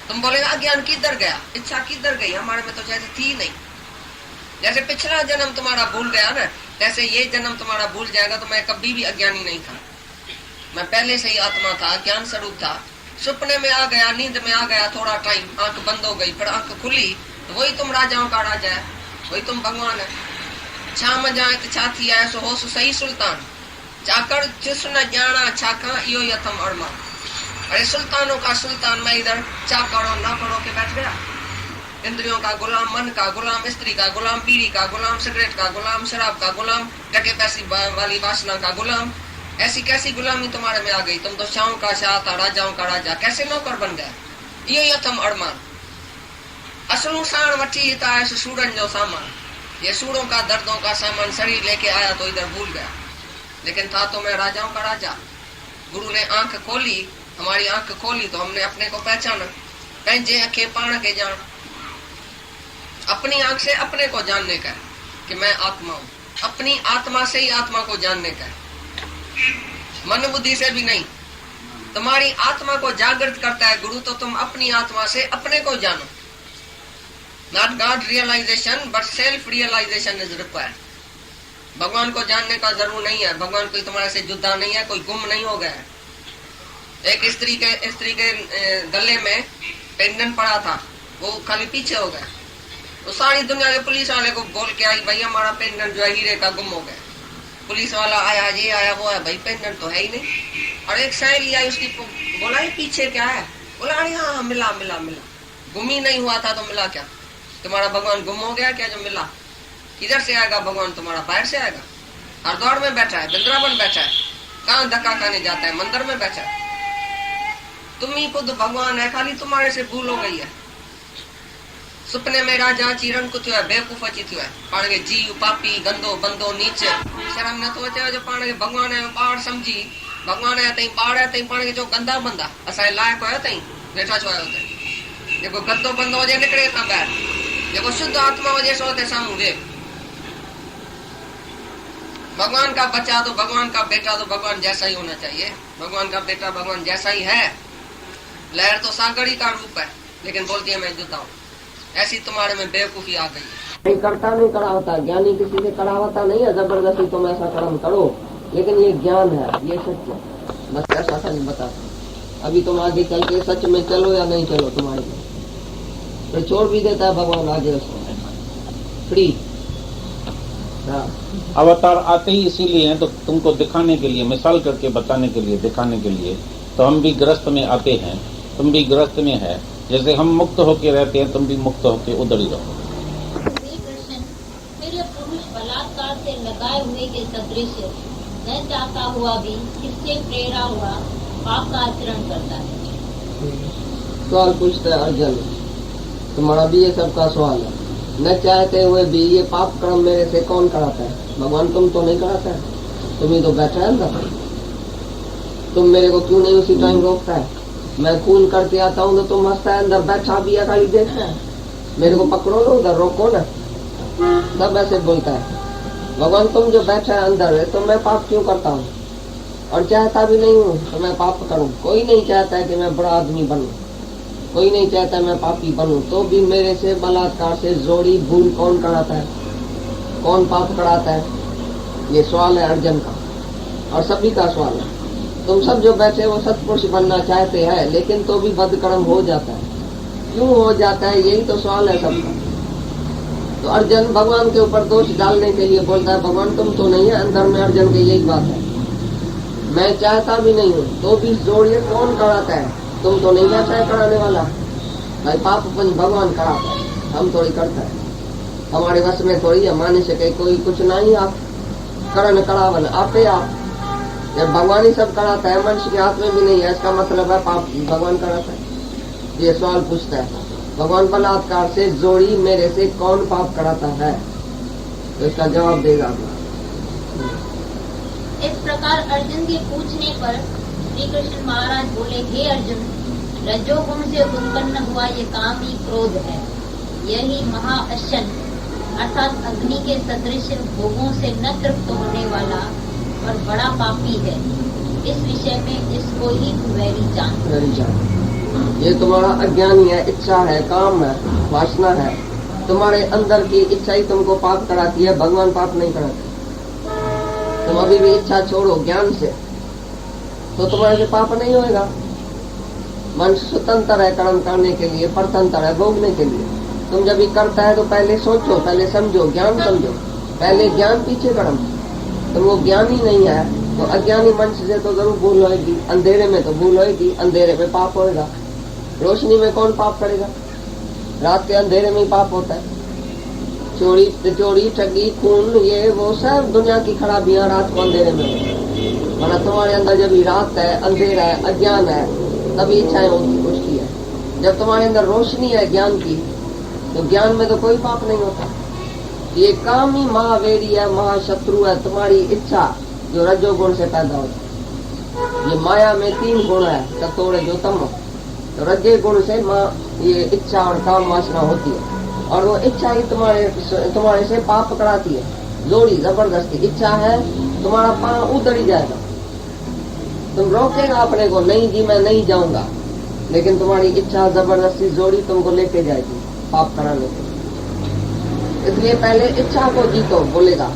तुम बोलेगा अज्ञान किधर गया, इच्छा किधर गई, हमारे में तो जैसे थी नहीं। जैसे पिछला जन्म तुम्हारा भूल गया ना, तैसे ये जन्म तुम्हारा भूल जाएगा। तो मैं कभी भी अज्ञानी नहीं था, मैं पहले से ही आत्मा था, ज्ञान स्वरूप था। सपने में आ गया, नींद में आ गया, थोड़ा टाइम आंख बंद हो गई, फिर आंख खुली, तो वही तुम राजाओं का राजा है, वही तुम भगवान है। छा मजाए तो छा थी आए सो हो सही सुल्तान, चाकर चुस न जाना छाका यो यथम अरमा। अरे सुल्तानों का सुल्तान मैं इधर चाकरों नौकरों के बैठ गया। इंद्रियों का गुलाम, मन का गुलाम, स्त्री का गुलाम, बीड़ी का गुलाम, सिगरेट का गुलाम, शराब का गुलाम, टके पैसी वाली वासना का गुलाम। ऐसी कैसी गुलामी तुम्हारे में आ गई? तुम तो शाहों का शाह था, राजाओं का राजा, कैसे नौकर बन गया? ये यथम अरमान। असलू साण वठी हिता है सूरन जो सामान। ये सूरों का दर्दों का सामान शरीर लेके आया तो इधर भूल गया, लेकिन था तो मैं राजाओं का राजा। गुरु ने आंख खोली, हमारी आंख खोली तो हमने अपने को पहचाना। पंहिंजे अखे पाण के जान, अपनी आंख से अपने को जानने का है कि मैं आत्मा हूँ। अपनी आत्मा से ही आत्मा को जानने का है, मन बुद्धि से भी नहीं। तुम्हारी आत्मा को जागृत करता है गुरु, तो तुम अपनी आत्मा से अपने को जानो। Not God realisation but self realisation is required. भगवान को जानने का जरूर नहीं है, भगवान कोई तुम्हारे से जुदा नहीं है, कोई गुम नहीं हो गया है। एक स्त्री के गले में पेंडेंट पड़ा था, वो खाली पीछे हो गया। तो सारी दुनिया के पुलिस वाले को बोल के आई, भाई हमारा पेंडेंट जो है हीरे का गुम हो गया। पुलिस वाला आया, ये आया, वो है, भाई पेंडेंट तो है ही नहीं। और एक सहेली आई, उसकी बोला ये पीछे क्या है? बोला अरे हाँ मिला मिला मिला। गुम ही नहीं हुआ था तो मिला क्या? तुम्हारा भगवान गुम हो गया क्या जो मिला? किधर से आएगा भगवान तुम्हारा? बाहर से आएगा? हरिद्वार में बैठा है, वृंदावन बैठा है, कहाँ धक्का खाने जाता है, मंदिर में बैठा है। तुम ही खुद भगवान है, खाली तुम्हारे से भूल हो गई है। सुपने में राजा चिरन को थियो है, बेवकूफ अची थियो है, पाण के जीव पापी गंदो बंदो नीच शर्म न तो अचे जो पाण के भगवान है बाढ़ समझी भगवान है तई बाढ़ है तई पाण के जो गंदा बंदा असां लायक होयो तई वेठा छो आयो तई जेको गंदो बंदो हुजे निकरे ता ॿाहिरि, जेको शुद्ध आत्मा हुजे सो ते साम्हूं वे। भगवान का बच्चा तो भगवान का बेटा तो भगवान जैसा ही होना चाहिए। भगवान का बेटा भगवान जैसा ही है। लहर तो सागरी का रूप है लेकिन बोलती है मैं जुदा हूँ। ऐसी तुम्हारे में बेवकूफी आ गई है। नहीं करता नहीं कड़ा होता, ज्ञानी किसी से कड़ा होता नहीं है जबरदस्ती तुम ऐसा कर्म करो, लेकिन ये ज्ञान है, ये सच है, बस ऐसा सच बताता। अभी तुम आगे चल के सच में चलो या नहीं चलो तुम्हारी तो छोड़ भी देता है भगवान आगे उसको फ्री। अवतार आते ही इसीलिए हैं तो तुमको दिखाने के लिए, मिसाल करके बताने के लिए, दिखाने के लिए। तो हम भी गृहस्थ में आते हैं, तुम भी गृहस्थ में है, जैसे हम मुक्त होके रहते हैं तुम भी मुक्त होके उधर ही रहो। मेरे पुरुष बलात्कार से लगाए हुए के सदृश न चाहता हुआ भी किससे प्रेरा हुआ पाप का आचरण करता है। सवाल पूछता है अर्जुन, तुम्हारा भी ये सबका सवाल है। न चाहते हुए भी ये पाप कर्म मेरे से कौन कराता है? भगवान तुम तो नहीं कराता है, तुम ही तो बैठा है अंदर। तुम मेरे को क्यों नहीं उसी टाइम रोकता है? मैं खून करके आता हूँ तो तुम हंसता है, अंदर बैठा भी है खाली देखता है। मेरे को पकड़ो ना उधर, रोको ना, सब ऐसे बोलता है। भगवान तुम जो बैठा है अंदर है तो मैं पाप क्यों करता हूँ? और चाहता भी नहीं हूँ तो मैं पाप करूँ। कोई नहीं चाहता है कि मैं बड़ा आदमी बनूं, कोई नहीं चाहता मैं पापी बनूं, तो भी मेरे से बलात्कार से जोड़ी भूल कौन कराता है? कौन पाप कराता है? ये सवाल है अर्जुन का और सभी का सवाल है। तुम सब जो बैठे वो सत्पुरुष बनना चाहते हैं लेकिन तो भी बदकर्म हो जाता है। क्यों हो जाता है? यही तो सवाल है सबका। तो अर्जुन भगवान के ऊपर दोष डालने के लिए बोलता है भगवान तुम तो नहीं है। अंदर में अर्जुन की यही बात है, मैं चाहता भी नहीं हूँ तो भी जोड़िए कौन कराता है? तुम तो नहीं चाहता है कराने वाला भाई। पाप भगवान कराता है, हम थोड़ी करता है, हमारे वश में थोड़ी है। माने से कोई कुछ नहीं, आप करण करावन आपे आप। जब भगवान ही सब कराता है, मनुष्य के हाथ में भी नहीं है, इसका मतलब है पाप भगवान कराता है। ये सवाल पूछता है भगवान बलात्कार से जोड़ी मेरे से कौन पाप कराता है? तो इसका जवाब देगा। इस प्रकार अर्जुन के पूछने पर श्री कृष्ण महाराज बोले, हे अर्जुन, रजोगुण से उत्पन्न हुआ ये काम ही क्रोध है। यही महाअशन अर्थात अग्नि के सदृश भोगों से न तृप्त होने वाला और बड़ा पापी है। इस विषय में इसको ही वैरी जान। ये तुम्हारा अज्ञानी है, इच्छा है, काम है, वासना है। तुम्हारे अंदर की इच्छा ही तुमको पाप कराती है, भगवान पाप नहीं कराते। तुम अभी भी इच्छा छोड़ो ज्ञान से तो तुम्हारे से पाप नहीं होएगा। मनुष्य स्वतंत्र है कर्म करने के लिए, परतंत्र है भोगने के लिए। तुम जब भी करता है तो पहले सोचो, पहले समझो, ज्ञान समझो, पहले ज्ञान पीछे कर्म। तुम वो ज्ञान ही नहीं है तो अज्ञानी मनुष्य से तो जरूर भूल होगी, अंधेरे में तो भूल होगी, अंधेरे में पाप होएगा। रोशनी में कौन पाप करेगा? रात के अंधेरे में ही पाप होता है। चोरी ठगी खून ये वो सब दुनिया की खराबियां रात को अंधेरे में होती है। वरना तुम्हारे अंदर जब रात है, अंधेरा है, अज्ञान है, तभी इच्छाएं उठती है। जब तुम्हारे अंदर रोशनी है ज्ञान की तो ज्ञान में तो कोई पाप नहीं होता। ये काम ही महावेरी है, महाशत्रु है तुम्हारी इच्छा जो रजोगुण से पैदा होती है। ये माया में 3 गुण है, सतोड़ जो तम। तो रजे गुण से ये इच्छा और काम वासना होती है और वो इच्छा ही तुम्हारे से पाप कराती है। जोड़ी जबरदस्ती इच्छा है, तुम्हारा पांव उधर ही जाएगा। तुम रोकेगा अपने को, नहीं जी मैं नहीं जाऊंगा, लेकिन तुम्हारी इच्छा जबरदस्ती जोड़ी तुमको लेके जाएगी पाप कराने के। इसलिए पहले इच्छा को जीतो। बोलेगा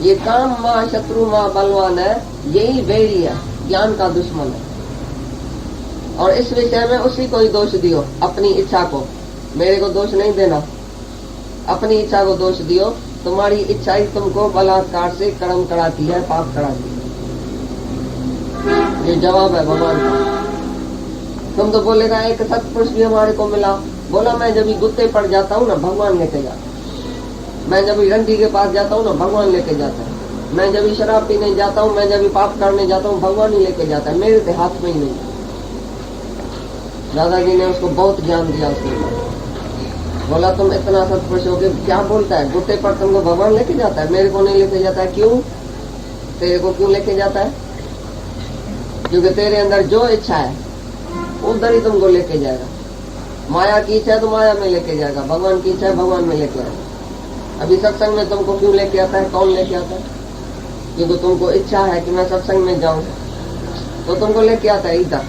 ये काम माँ शत्रु माँ बलवान है, यही वैरी है, ज्ञान का दुश्मन है। और इस विषय में उसी को ही दोष दियो, अपनी इच्छा को। मेरे को दोष नहीं देना, अपनी इच्छा को दोष दियो। तुम्हारी इच्छा ही तुमको बलात्कार से कर्म कराती है, पाप कराती है। ये जवाब है भगवान का। तुम तो बोलेगा एक सत्पुरुष भी हमारे को मिला। बोला मैं जब भी गुत्ते पड़ जाता हूँ ना भगवान लेके जाता है, मैं जब भी रंडी के पास जाता हूँ ना भगवान लेके जाता है। मैं जब भी शराब पीने जाता हूँ, मैं जब भी पाप करने जाता हूँ, भगवान ही लेके जाता है, मेरे तो हाथ में ही नहीं। दादाजी ने उसको बहुत ज्ञान दिया। उसने बोला तुम इतना सत्पुरुष हो के क्या बोलता है, गुट्टे पर तुमको भगवान लेके जाता है, मेरे को नहीं लेके जाता है। क्यों? तेरे को क्यों लेके जाता है? क्योंकि तेरे अंदर जो इच्छा है उधर ही तुमको लेके जाएगा। माया की इच्छा है तो माया में लेके जाएगा, भगवान की इच्छा है भगवान में लेके आएगा। अभी सत्संग में तुमको क्यों लेके आता है? कौन लेके आता है? क्योंकि तुमको इच्छा है कि मैं सत्संग में जाऊं, तो तुमको लेके आता है इधर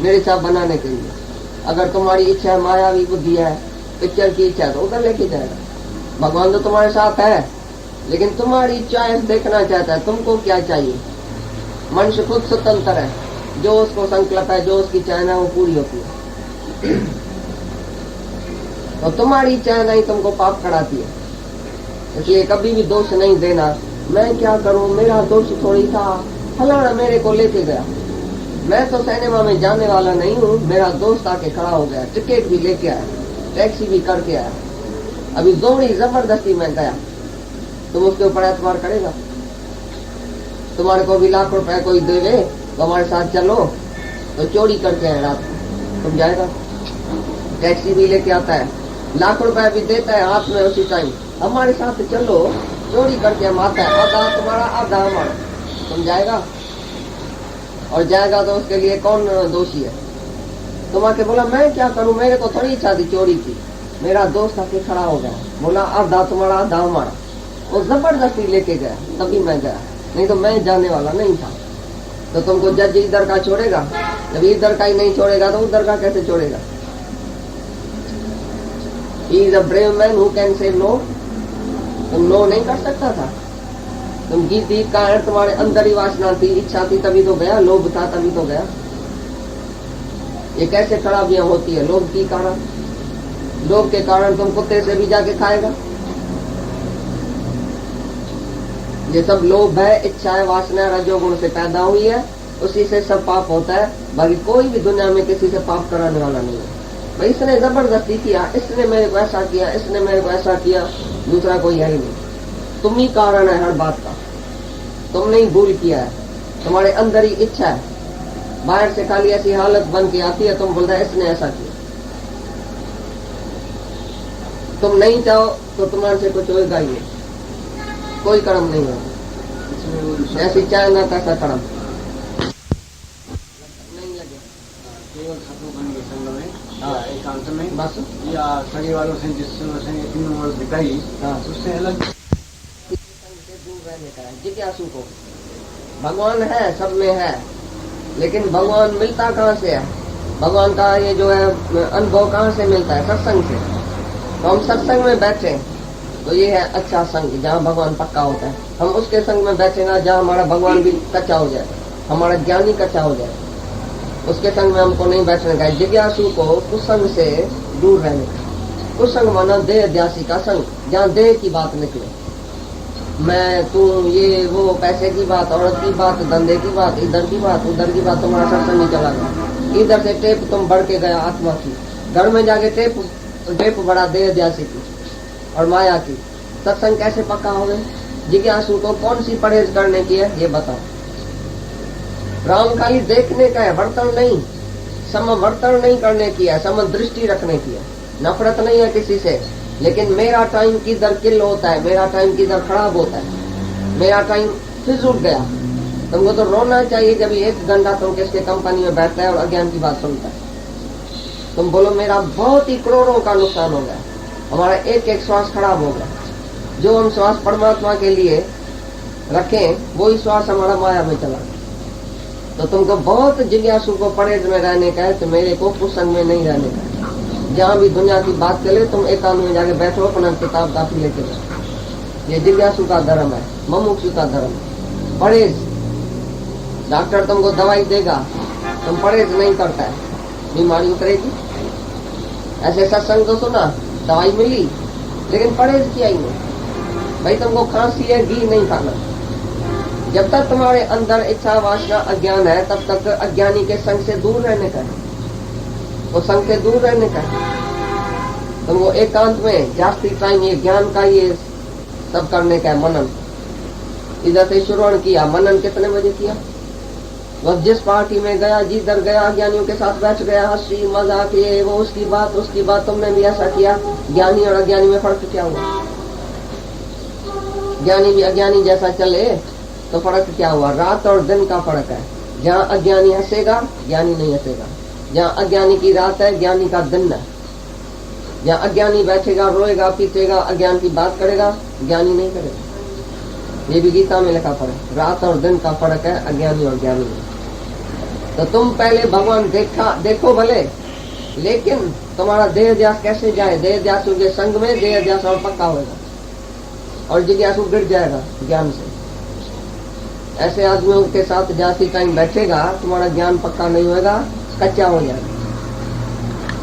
मेरी इच्छा बनाने के लिए। अगर तुम्हारी इच्छा है, मायावी बुद्धि है, पिक्चर की इच्छा है, तो उधर लेके जाएगा। भगवान तो तुम्हारे साथ है, लेकिन तुम्हारी चॉइस देखना चाहता है, तुमको क्या चाहिए। मनुष्य खुद स्वतंत्र है, जो उसको संकल्प है, जो उसकी चाहना है वो पूरी होती है। तो तुम्हारी चाहना ही तुमको पाप कराती है। इसलिए कभी भी दोष नहीं देना, मैं क्या करूं, मेरा दोष थोड़ी था, फलाना मेरे को लेके गया। मैं तो सिनेमा में जाने वाला नहीं हूँ, मेरा दोस्त आके खड़ा हो गया, टिकट भी लेके आया, टैक्सी भी करके आया, अभी दौड़ी जबरदस्ती में गया, तुम उसके ऊपर एतबार करेगा? तुम्हारे को भी लाख रुपए कोई देवे तो हमारे साथ चलो, तो चोरी करके आए रात में, तुम जाएगा? टैक्सी भी लेके आता है, लाख रुपए भी देता है हाथ में उसी टाइम, हमारे साथ चलो, चोरी करके हम आता है, आधा तुम्हारा आधा हमारा, तुम जाएगा? और जाएगा तो उसके लिए कौन दोषी है? तुम आके बोला मैं क्या करूं, मेरे को थोड़ी इच्छा थी चोरी की, मेरा दोस्त आके खड़ा हो गया, बोला आधा तुम्हारा आधा हमारा, वो जबरदस्ती लेके गया, तभी मैं गया, नहीं तो मैं जाने वाला नहीं था। तो तुमको जज इधर का छोड़ेगा? जब इधर का ही नहीं छोड़ेगा तो उधर का कैसे छोड़ेगा? He is a brave man who can say no। तुम नो नहीं कर सकता था? तुम जीत कारण तुम्हारे अंदर ही वासना थी, इच्छा थी, तभी तो गया, लोभ था तभी तो गया। ये कैसे खराबियां होती है? लोभ की कारण, लोभ के कारण तुम कुत्ते से भी जाके खाएगा। ये सब लोभ है, इच्छा है, वासना रजोगुण से पैदा हुई है, उसी से सब पाप होता है। बाकी कोई भी दुनिया में किसी से पाप कराने वाला नहीं है। भाई इसने जबरदस्ती किया, इसने मेरे को ऐसा किया, इसने मेरे को ऐसा किया, दूसरा कोई है ही नहीं। तुम ही कारण है हर बात का, तुमने ही भूल किया है, तुम्हारे अंदर ही इच्छा है, बाहर से खाली ऐसी हालत बन के आती है, तुम बोलते हैं इसने ऐसा किया। तुम नहीं चाहो तो तुम्हारे से कुछ होगा ही नहीं, कोई कर्म नहीं होगा, ऐसी चाहे ना कैसा कर्म नहीं लगे। केवल साधु बन के संग में एकांत में बस या शरीर वालों से जिससे 3 वर्ष बिताई, उससे अलग दूर रहने का है। जिज्ञासु को भगवान है, सब में है, लेकिन भगवान मिलता कहाँ से है? भगवान का ये जो है अनुभव कहाँ से मिलता है? सत्संग से। तो हम सत्संग में बैठे तो ये है अच्छा संग, जहाँ भगवान पक्का होता है। हम उसके संग में बैठेगा जहाँ हमारा भगवान भी कच्चा हो जाए, हमारा ज्ञानी कच्चा हो जाए, उसके संग में हमको नहीं बैठने का। जिज्ञासु को कुसंग से दूर रहने का। कुसंग माना देह अध्यासी का संग, जहाँ देह की बात निकले, मैं तू ये वो, पैसे की बात, औरत की बात, धंधे की बात, इधर की बात, उधर की बात, तुम्हारा सत्संग नहीं चला गया। इधर से टेप तुम बढ़ के गया आत्मा की, घर में जाके टेप बढ़ा देह अध्यासी की और माया की। सत्संग कैसे पक्का हो गए? जिज्ञासु को कौन सी परहेज करने की है ये बताओ। राम खाली देखने का है, वर्तन नहीं, समवर्तन नहीं करने की है, समदृष्टि रखने की है। नफरत नहीं है किसी से, लेकिन मेरा टाइम किधर किल होता है, मेरा टाइम किधर खराब होता है, मेरा टाइम फिर उठ गया। तुमको तो रोना चाहिए जब 1 घंटा तुम किसके कंपनी में बैठता है और अज्ञान की बात सुनता है। तुम बोलो मेरा बहुत ही करोड़ों का नुकसान हो गया, हमारा एक एक श्वास खराब हो गया। जो हम श्वास परमात्मा के लिए रखें वही श्वास हमारा माया में चला। तो तुमको बहुत जिज्ञासु को परहेज में रहने का है, तो मेरे को कुसंग में नहीं रहने का है। जहाँ भी दुनिया की बात चले तुम एकांत में जाके बैठो, अपना किताब काफी लेके बैठो। ये जिज्ञासु का धर्म है, मुमुक्षु का धर्म है। परहेज, डॉक्टर तुमको दवाई देगा, तुम परहेज नहीं करता है, बीमारी उतरेगी। ऐसे सत्संग तो सुना, दवाई मिली, लेकिन परहेज किया ही नहीं। भाई तुमको खांसी है, घी नहीं खाना। जब तक तुम्हारे अंदर इच्छा वासना अज्ञान है, तब तक अज्ञानी के संग से दूर रहने का है, वो संग से दूर रहने का है। तुमको एकांत में जास्ती टाइम ये ज्ञान का ये सब करने का है, मनन। इधर से श्रवण किया, मनन कितने बजे किया? बस जिस पार्टी में गया, जिधर गया, ज्ञानियों के साथ बैठ गया, हंसी मजाक ये वो, उसकी बात तुमने भी ऐसा किया। ज्ञानी और अज्ञानी में फर्क क्या हुआ? ज्ञानी भी अज्ञानी जैसा चले तो फर्क क्या हुआ? रात और दिन का फर्क है। जहाँ अज्ञानी हंसेगा, ज्ञानी नहीं हंसेगा। जहाँ अज्ञानी की रात है, ज्ञानी का दिन है। जहाँ अज्ञानी बैठेगा, रोएगा, पीटेगा, अज्ञान की बात करेगा, ज्ञानी नहीं करेगा। ये भी गीता में लिखा फर्क, रात और दिन का फर्क है अज्ञानी और ज्ञानी में। तो तुम पहले भगवान देखो भले, लेकिन तुम्हारा देह ध्यास कैसे जाए? देह ध्यासु के संग में देह ध्यास और पक्का होगा और जिज्ञासु गिर जाएगा ज्ञान से। ऐसे आदमियों के साथ जाती टाइम बैठेगा, तुम्हारा ज्ञान पक्का नहीं होगा, कच्चा हो जाएगा।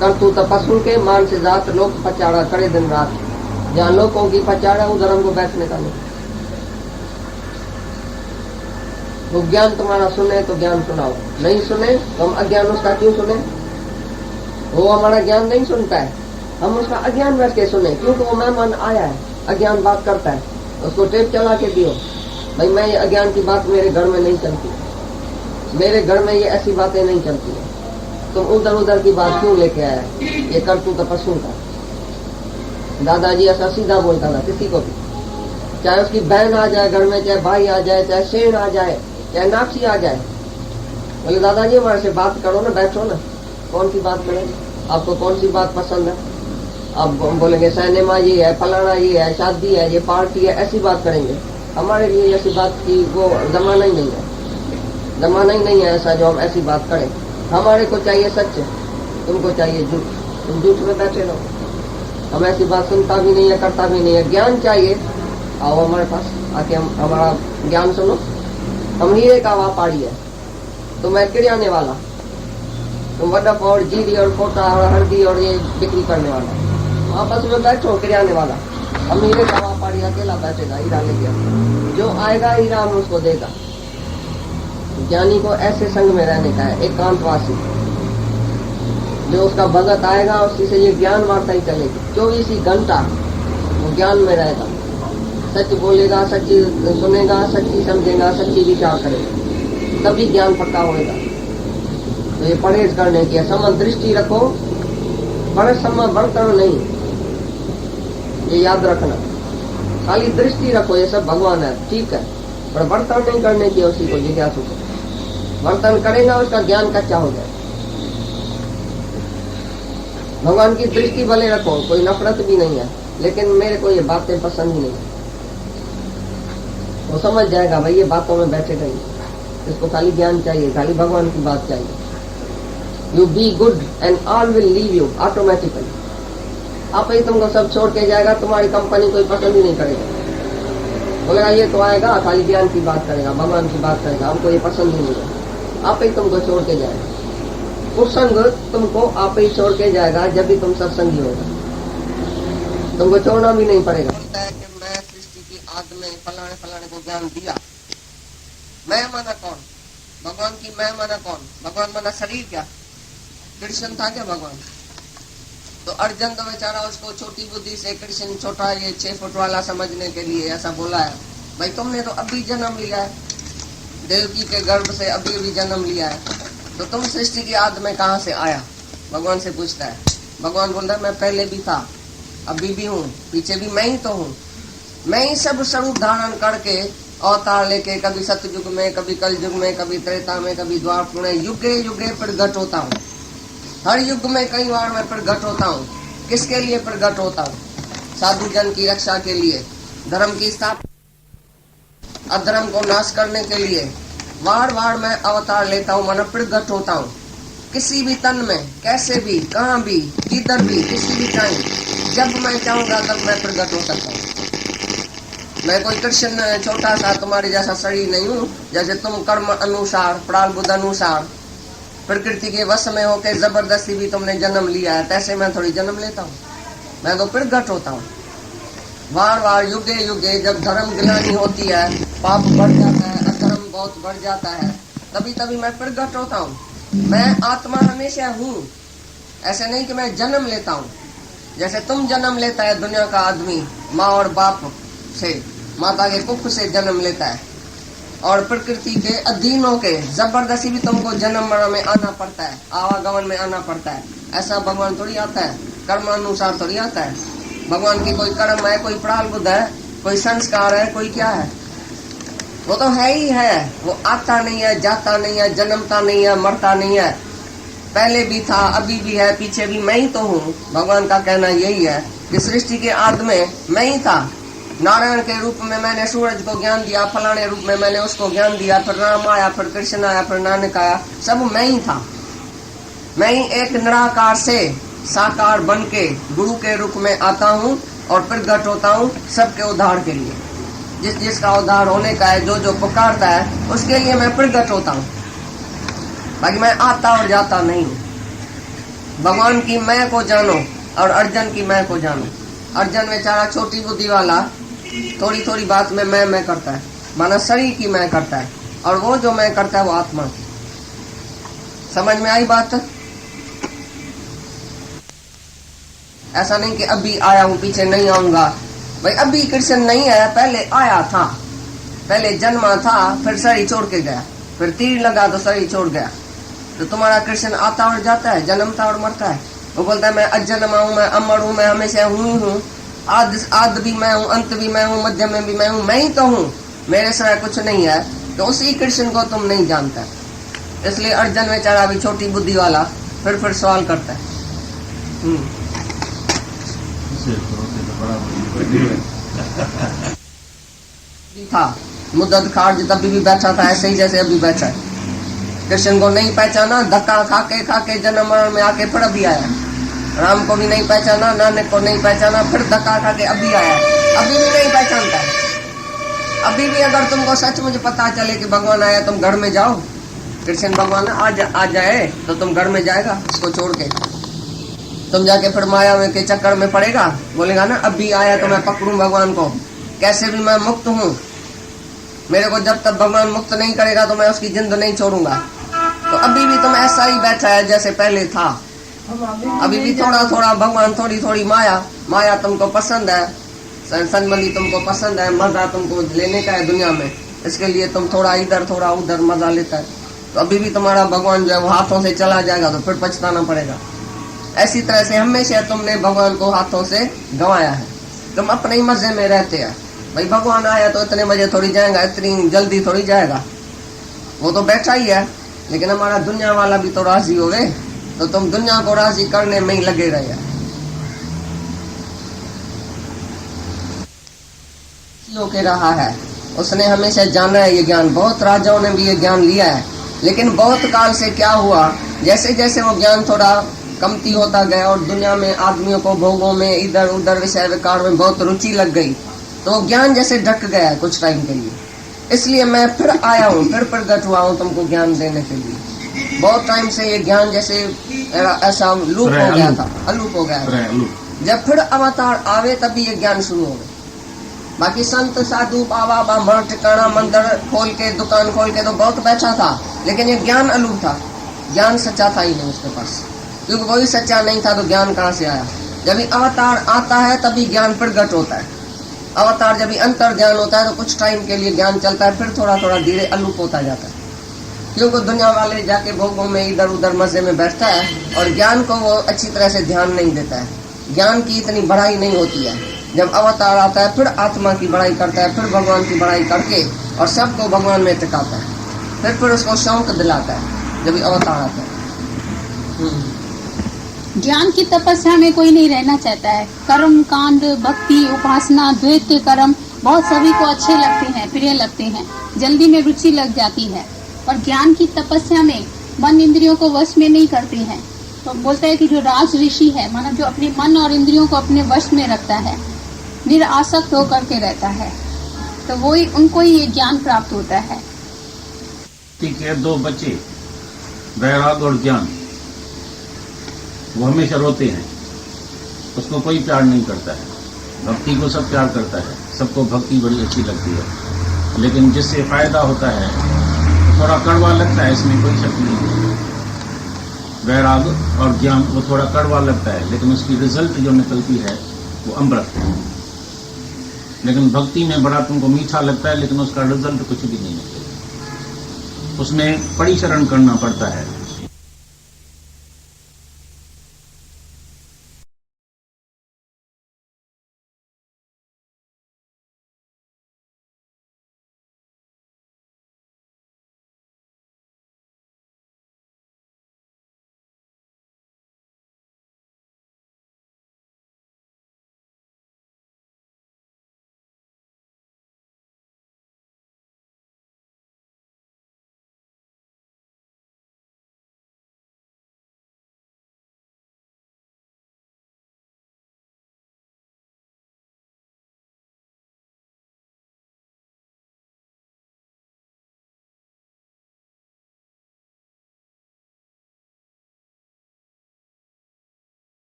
कर तू तपस्सु के मान से जात लोग पचाड़ा करे दिन रात। जहाँ लोगों की पचाड़ा उधर हमको बैठने का नहीं। वो ज्ञान तुम्हारा सुने तो ज्ञान सुनाओ, नहीं सुने तो हम अज्ञान उसका क्यों सुने? वो हमारा ज्ञान नहीं सुनता है, हम उसका अज्ञान बैठ के सुने, क्योंकि वो मेहमान आया है, अज्ञान बात करता है। उसको टेप चला के दियो, भाई मैं ये अज्ञान की बात मेरे घर में नहीं चलती, मेरे घर में ये ऐसी बातें नहीं चलती है, तुम उधर उधर की बात क्यों लेके आया? ये कर तू तपस्सु का। दादाजी ऐसा सीधा बोलता था किसी को भी, चाहे उसकी बहन आ जाए घर में, चाहे भाई आ जाए, चाहे शेर आ जाए, चाहे नाक्षी आ जाए, बोले दादाजी हमारे से बात करो ना, बैठो ना, कौन सी बात करेंगे? आपको कौन सी बात पसंद है? आप बोलेंगे सिनेमा ये है, फलाना ये है, शादी है, ये पार्टी है, ऐसी बात करेंगे। हमारे लिए ऐसी बात की वो जमाना ही नहीं है, जमाना ही नहीं है ऐसा जो हम ऐसी बात करें। हमारे को चाहिए सच, तुमको चाहिए झूठ, तुम झूठ में बैठे रहो। हम ऐसी बात सुनता भी नहीं है, करता भी नहीं है। ज्ञान चाहिए, आओ हमारे पास आके हम हमारा ज्ञान सुनो। हम हीरे का व्यापारी है, तुम है किराने वाला, तुम वडप और जीरी और कोटा और हल्दी और ये बिक्री करने वाला। आपस में बैठो किराने वाला, हम हीरे का व्यापारी अकेला बैठेगा, हीरा लेके जो आएगा हीरा हम उसको देगा। ज्ञानी को ऐसे संग में रहने का है, एकांतवासी, जो उसका भगत आएगा उसी से ये ज्ञान वार्ता ही चलेगी। 24 घंटा वो ज्ञान में रहेगा, सच बोलेगा, सच्ची सुनेगा, सच्ची समझेगा, सच्ची विचार करेगा, तभी ज्ञान पक्का होगा। तो ये परहेज करने की सम दृष्टि रखो, बड़े समय बर्तन नहीं, ये याद रखना। खाली दृष्टि रखो, ये सब भगवान है, ठीक है, पर बर्तन नहीं करने की उसी को जिज्ञासु को। बर्तन करेगा उसका ज्ञान कच्चा हो जाए। भगवान की दृष्टि भले रखो, कोई नफरत भी नहीं है, लेकिन मेरे को ये बातें पसंद ही नहीं। वो समझ जाएगा भाई ये बातों में बैठेगा ही, इसको खाली ज्ञान चाहिए, खाली भगवान की बात चाहिए। You be good and all will leave you automatically. आप ही तुमको सब छोड़ के जाएगा, तुम्हारी कंपनी कोई पसंद ही नहीं करेगा, बोलेगा ये तो आएगा खाली ज्ञान की बात करेगा, भगवान की बात करेगा, हमको ये पसंद ही नहीं है। आप ही तुमको छोड़ के जाएगा, कुसंग तुमको आप ही छोड़ के जाएगा जब भी तुम सत्संगी होगा, तुमको छोड़ना भी नहीं पड़ेगा। बोलता है कि मैं सृष्टि की आद में फलाने फलाने को ज्ञान दिया, मैं माना कौन? भगवान की मैं माना कौन? भगवान माना शरीर क्या? कृष्ण था क्या भगवान? तो अर्जुन तो बेचारा उसको छोटी बुद्धि से कृष्ण छोटा ये 6 फुट वाला समझने के लिए ऐसा बोला है। भाई तुमने तो अभी जन्म लिया है, देवकी के गर्भ से अभी अभी जन्म लिया है, तो तुम सृष्टि की आद में कहाँ से आया? भगवान से पूछता है। भगवान बोलता है मैं पहले भी था, अभी भी हूँ, पीछे भी मैं ही तो हूँ। मैं ही सब स्वरूप धारण करके अवतार लेके कभी सतयुग में, कभी कल युग में, कभी त्रेता में, कभी द्वापर में, युगे युगे प्रगट होता हूँ। हर युग में कई बार मैं प्रगट होता हूँ। किसके लिए प्रगट होता हूँ? साधु जन की रक्षा के लिए, धर्म की स्थापना, अधर्म को नाश करने के लिए बार बार मैं अवतार लेता हूँ, मन प्रगट होता हूँ। किसी भी तन में, कैसे भी, कहाँ भी, किधर भी, किसी भी टाइम, जब मैं चाहूंगा तब मैं प्रगट हो सकता हूँ। मैं कोई कृष्ण छोटा सा तुम्हारे जैसा शरीर नहीं हूँ, जैसे तुम कर्म अनुसार, प्राण बुद्ध अनुसार प्रकृति के वश में होकर जबरदस्ती भी तुमने जन्म लिया है, तैसे मैं थोड़ी जन्म लेता हूँ। मैं तो प्रगट होता हूँ बार बार, युगे युगे। जब धर्म गिलानी होती है, पाप बढ़ जाता है, अधर्म बहुत बढ़ जाता है, तभी तभी मैं प्रगट होता हूँ। मैं आत्मा हमेशा हूँ, ऐसे नहीं कि मैं जन्म लेता हूँ। जैसे तुम जन्म लेता है दुनिया का आदमी, माँ और बाप से, माता के कुख से जन्म लेता है, और प्रकृति के अधीन होके जबरदस्ती भी तुमको जन्म मरण में आना पड़ता है, आवागमन में आना पड़ता है। ऐसा भगवान थोड़ी आता है, कर्मानुसार थोड़ी आता है। भगवान की कोई कर्म है, कोई प्रारब्ध है, कोई संस्कार है, कोई क्या है, वो तो है ही है। वो आता नहीं है, जाता नहीं है, जन्मता नहीं है, मरता नहीं है। पहले भी था, अभी भी है, पीछे भी मैं ही तो हूँ। भगवान का कहना यही है कि सृष्टि के आदि में मैं ही था। नारायण के रूप में मैंने सूरज को ज्ञान दिया, फलाने रूप में मैंने उसको ज्ञान दिया, फिर राम आया, फिर कृष्ण आया, फिर नानक आया, सब मैं ही था। मैं ही एक निराकार से साकार बन के गुरु के रूप में आता हूँ और प्रगट होता हूँ सबके उद्धार के लिए। जिस जिसका उद्धार होने का है, जो जो पुकारता है, उसके लिए मैं प्रगट होता हूँ। बाकी मैं आता और जाता नहीं हूँ। भगवान की मैं को जानो और अर्जुन की मैं को जानो। अर्जुन बेचारा छोटी बुद्धि वाला थोड़ी थोड़ी बात में मैं करता है, माना शरीर की मैं करता है, और वो जो मैं करता है वो आत्मा की। समझ में आई बात? ऐसा नहीं कि अभी आया हूँ पीछे नहीं आऊंगा। भाई अभी कृष्ण नहीं आया, पहले आया था, पहले जन्मा था, फिर शरीर छोड़ के गया, फिर तीर लगा तो शरीर छोड़ गया। तो तुम्हारा कृष्ण आता और जाता है, जन्मता और मरता है। वो बोलता है मैं अजन्मा हूँ, मैं अमर हूँ, मैं हमेशा हूँ, आद भी मैं हूँ, अंत भी मैं हूँ, मध्य में भी मैं हूँ, मैं ही तो हूँ, मेरे सिवा कुछ नहीं है। तो उसी कृष्ण को तुम नहीं जानता, इसलिए अर्जुन बेचारा भी छोटी बुद्धि वाला फिर सवाल करता है। था मुद्दत खार्ज तभी भी बैठा था ऐसे ही जैसे अभी बैठा है। कृष्ण को नहीं पहचाना, धक्का खा के जन्म मरण में आके फिर अभी आया। राम को भी नहीं पहचाना, नानक को नहीं पहचाना, फिर धक्का खा के अभी आया, अभी भी नहीं पहचानता है। अभी भी अगर तुमको सच मुझे पता चले कि भगवान आया, तुम घर में जाओ, कृष्ण भगवान आ जाए तो तुम घर में जाएगा उसको छोड़ के? तुम जाके फिर माया में के चक्कर में पड़ेगा? बोलेगा ना अभी आया तो मैं पकड़ूं भगवान को, कैसे भी मैं मुक्त हूँ, मेरे को जब तक भगवान मुक्त नहीं करेगा तो मैं उसकी जिंद नहीं छोड़ूंगा। तो अभी भी तुम ऐसा ही बैठा है जैसे पहले था। अभी भी थोड़ा थोड़ा भगवान, थोड़ी थोड़ी माया तुमको पसंद है, संबंधी तुमको पसंद है, मजा तुमको लेने का है दुनिया में, इसके लिए तुम थोड़ा इधर थोड़ा उधर मजा लेता है। तो अभी भी तुम्हारा भगवान जो है वो हाथों से चला जाएगा तो फिर पछताना पड़ेगा। ऐसी तरह से हमेशा तुमने भगवान को हाथों से गंवाया है। तुम अपने ही मजे में रहते हैं। भाई भगवान आया तो इतने बजे थोड़ी जाएगा, इतनी जल्दी थोड़ी जाएगा, वो तो बैठा ही है। लेकिन हमारा दुनिया वाला भी तो राजी हो गए, तो तुम दुनिया को राजी करने में ही लगे रहे। के रहा है उसने हमेशा जाना है ये ज्ञान, बहुत राजाओं ने भी ये ज्ञान लिया है। लेकिन बहुत काल से क्या हुआ, जैसे जैसे वो ज्ञान थोड़ा कमती होता गया और दुनिया में आदमियों को भोगों में इधर उधर विषय विकार में बहुत रुचि लग गई, तो ज्ञान जैसे ढक गया कुछ टाइम के लिए। इसलिए मैं फिर आया हूँ, फिर प्रकट हुआ हूँ तुमको ज्ञान देने के लिए। बहुत टाइम से ये ज्ञान जैसे ऐसा लूप हो गया था, अलूप हो गया था। जब फिर अवतार आवे तभी ये ज्ञान शुरू हो गया। बाकी संत साधु बाबा ब्राह्मण टिकाना मंदिर खोल के दुकान खोल के तो बहुत बैठा था, लेकिन ये ज्ञान अलूप था, ज्ञान सच्चा था ही नहीं उसके पास, क्योंकि वही सच्चा नहीं था तो ज्ञान कहाँ से आया। जब भी अवतार आता है तभी ज्ञान प्रकट होता है। अवतार जब भी अंतर ज्ञान होता है तो कुछ टाइम के लिए ज्ञान चलता है, फिर थोड़ा थोड़ा धीरे अलूप होता जाता है, क्योंकि दुनिया वाले जाके भोगों में इधर उधर मजे में बैठता है और ज्ञान को वो अच्छी तरह से ध्यान नहीं देता है। ज्ञान की इतनी बढ़ाई नहीं होती है। जब अवतार आता है फिर आत्मा की बढ़ाई करता है, फिर भगवान की बढ़ाई करके और सबको भगवान में टिकाता है, फिर उसको शौक दिलाता है जब अवतार आता है। ज्ञान की तपस्या में कोई नहीं रहना चाहता है। कर्म कांड भक्ति उपासना द्वैत कर्म बहुत सभी को अच्छे लगते हैं, प्रिय लगते हैं, जल्दी में रुचि लग जाती है। और ज्ञान की तपस्या में मन इंद्रियों को वश में नहीं करते हैं। तो बोलता है कि जो राज ऋषि है, माना जो अपने मन और इंद्रियों को अपने वश में रखता है, निरासक्त होकर के रहता है, तो वही उनको ही ये ज्ञान प्राप्त होता है। ठीक है, दो बच्चे वैराग और ज्ञान, वो हमेशा रोते हैं, उसको कोई प्यार नहीं करता है। भक्ति को सब प्यार करता है, सबको भक्ति बड़ी अच्छी लगती है, लेकिन जिससे फायदा होता है थोड़ा कड़वा लगता है, इसमें कोई शक नहीं है। वैराग और ज्ञान वो थोड़ा कड़वा लगता है, लेकिन उसकी रिजल्ट जो निकलती है वो अमृत है। लेकिन भक्ति में बड़ा तुमको मीठा लगता है, लेकिन उसका रिजल्ट कुछ भी नहीं निकलेगा। उसमें परिचरण करना पड़ता है।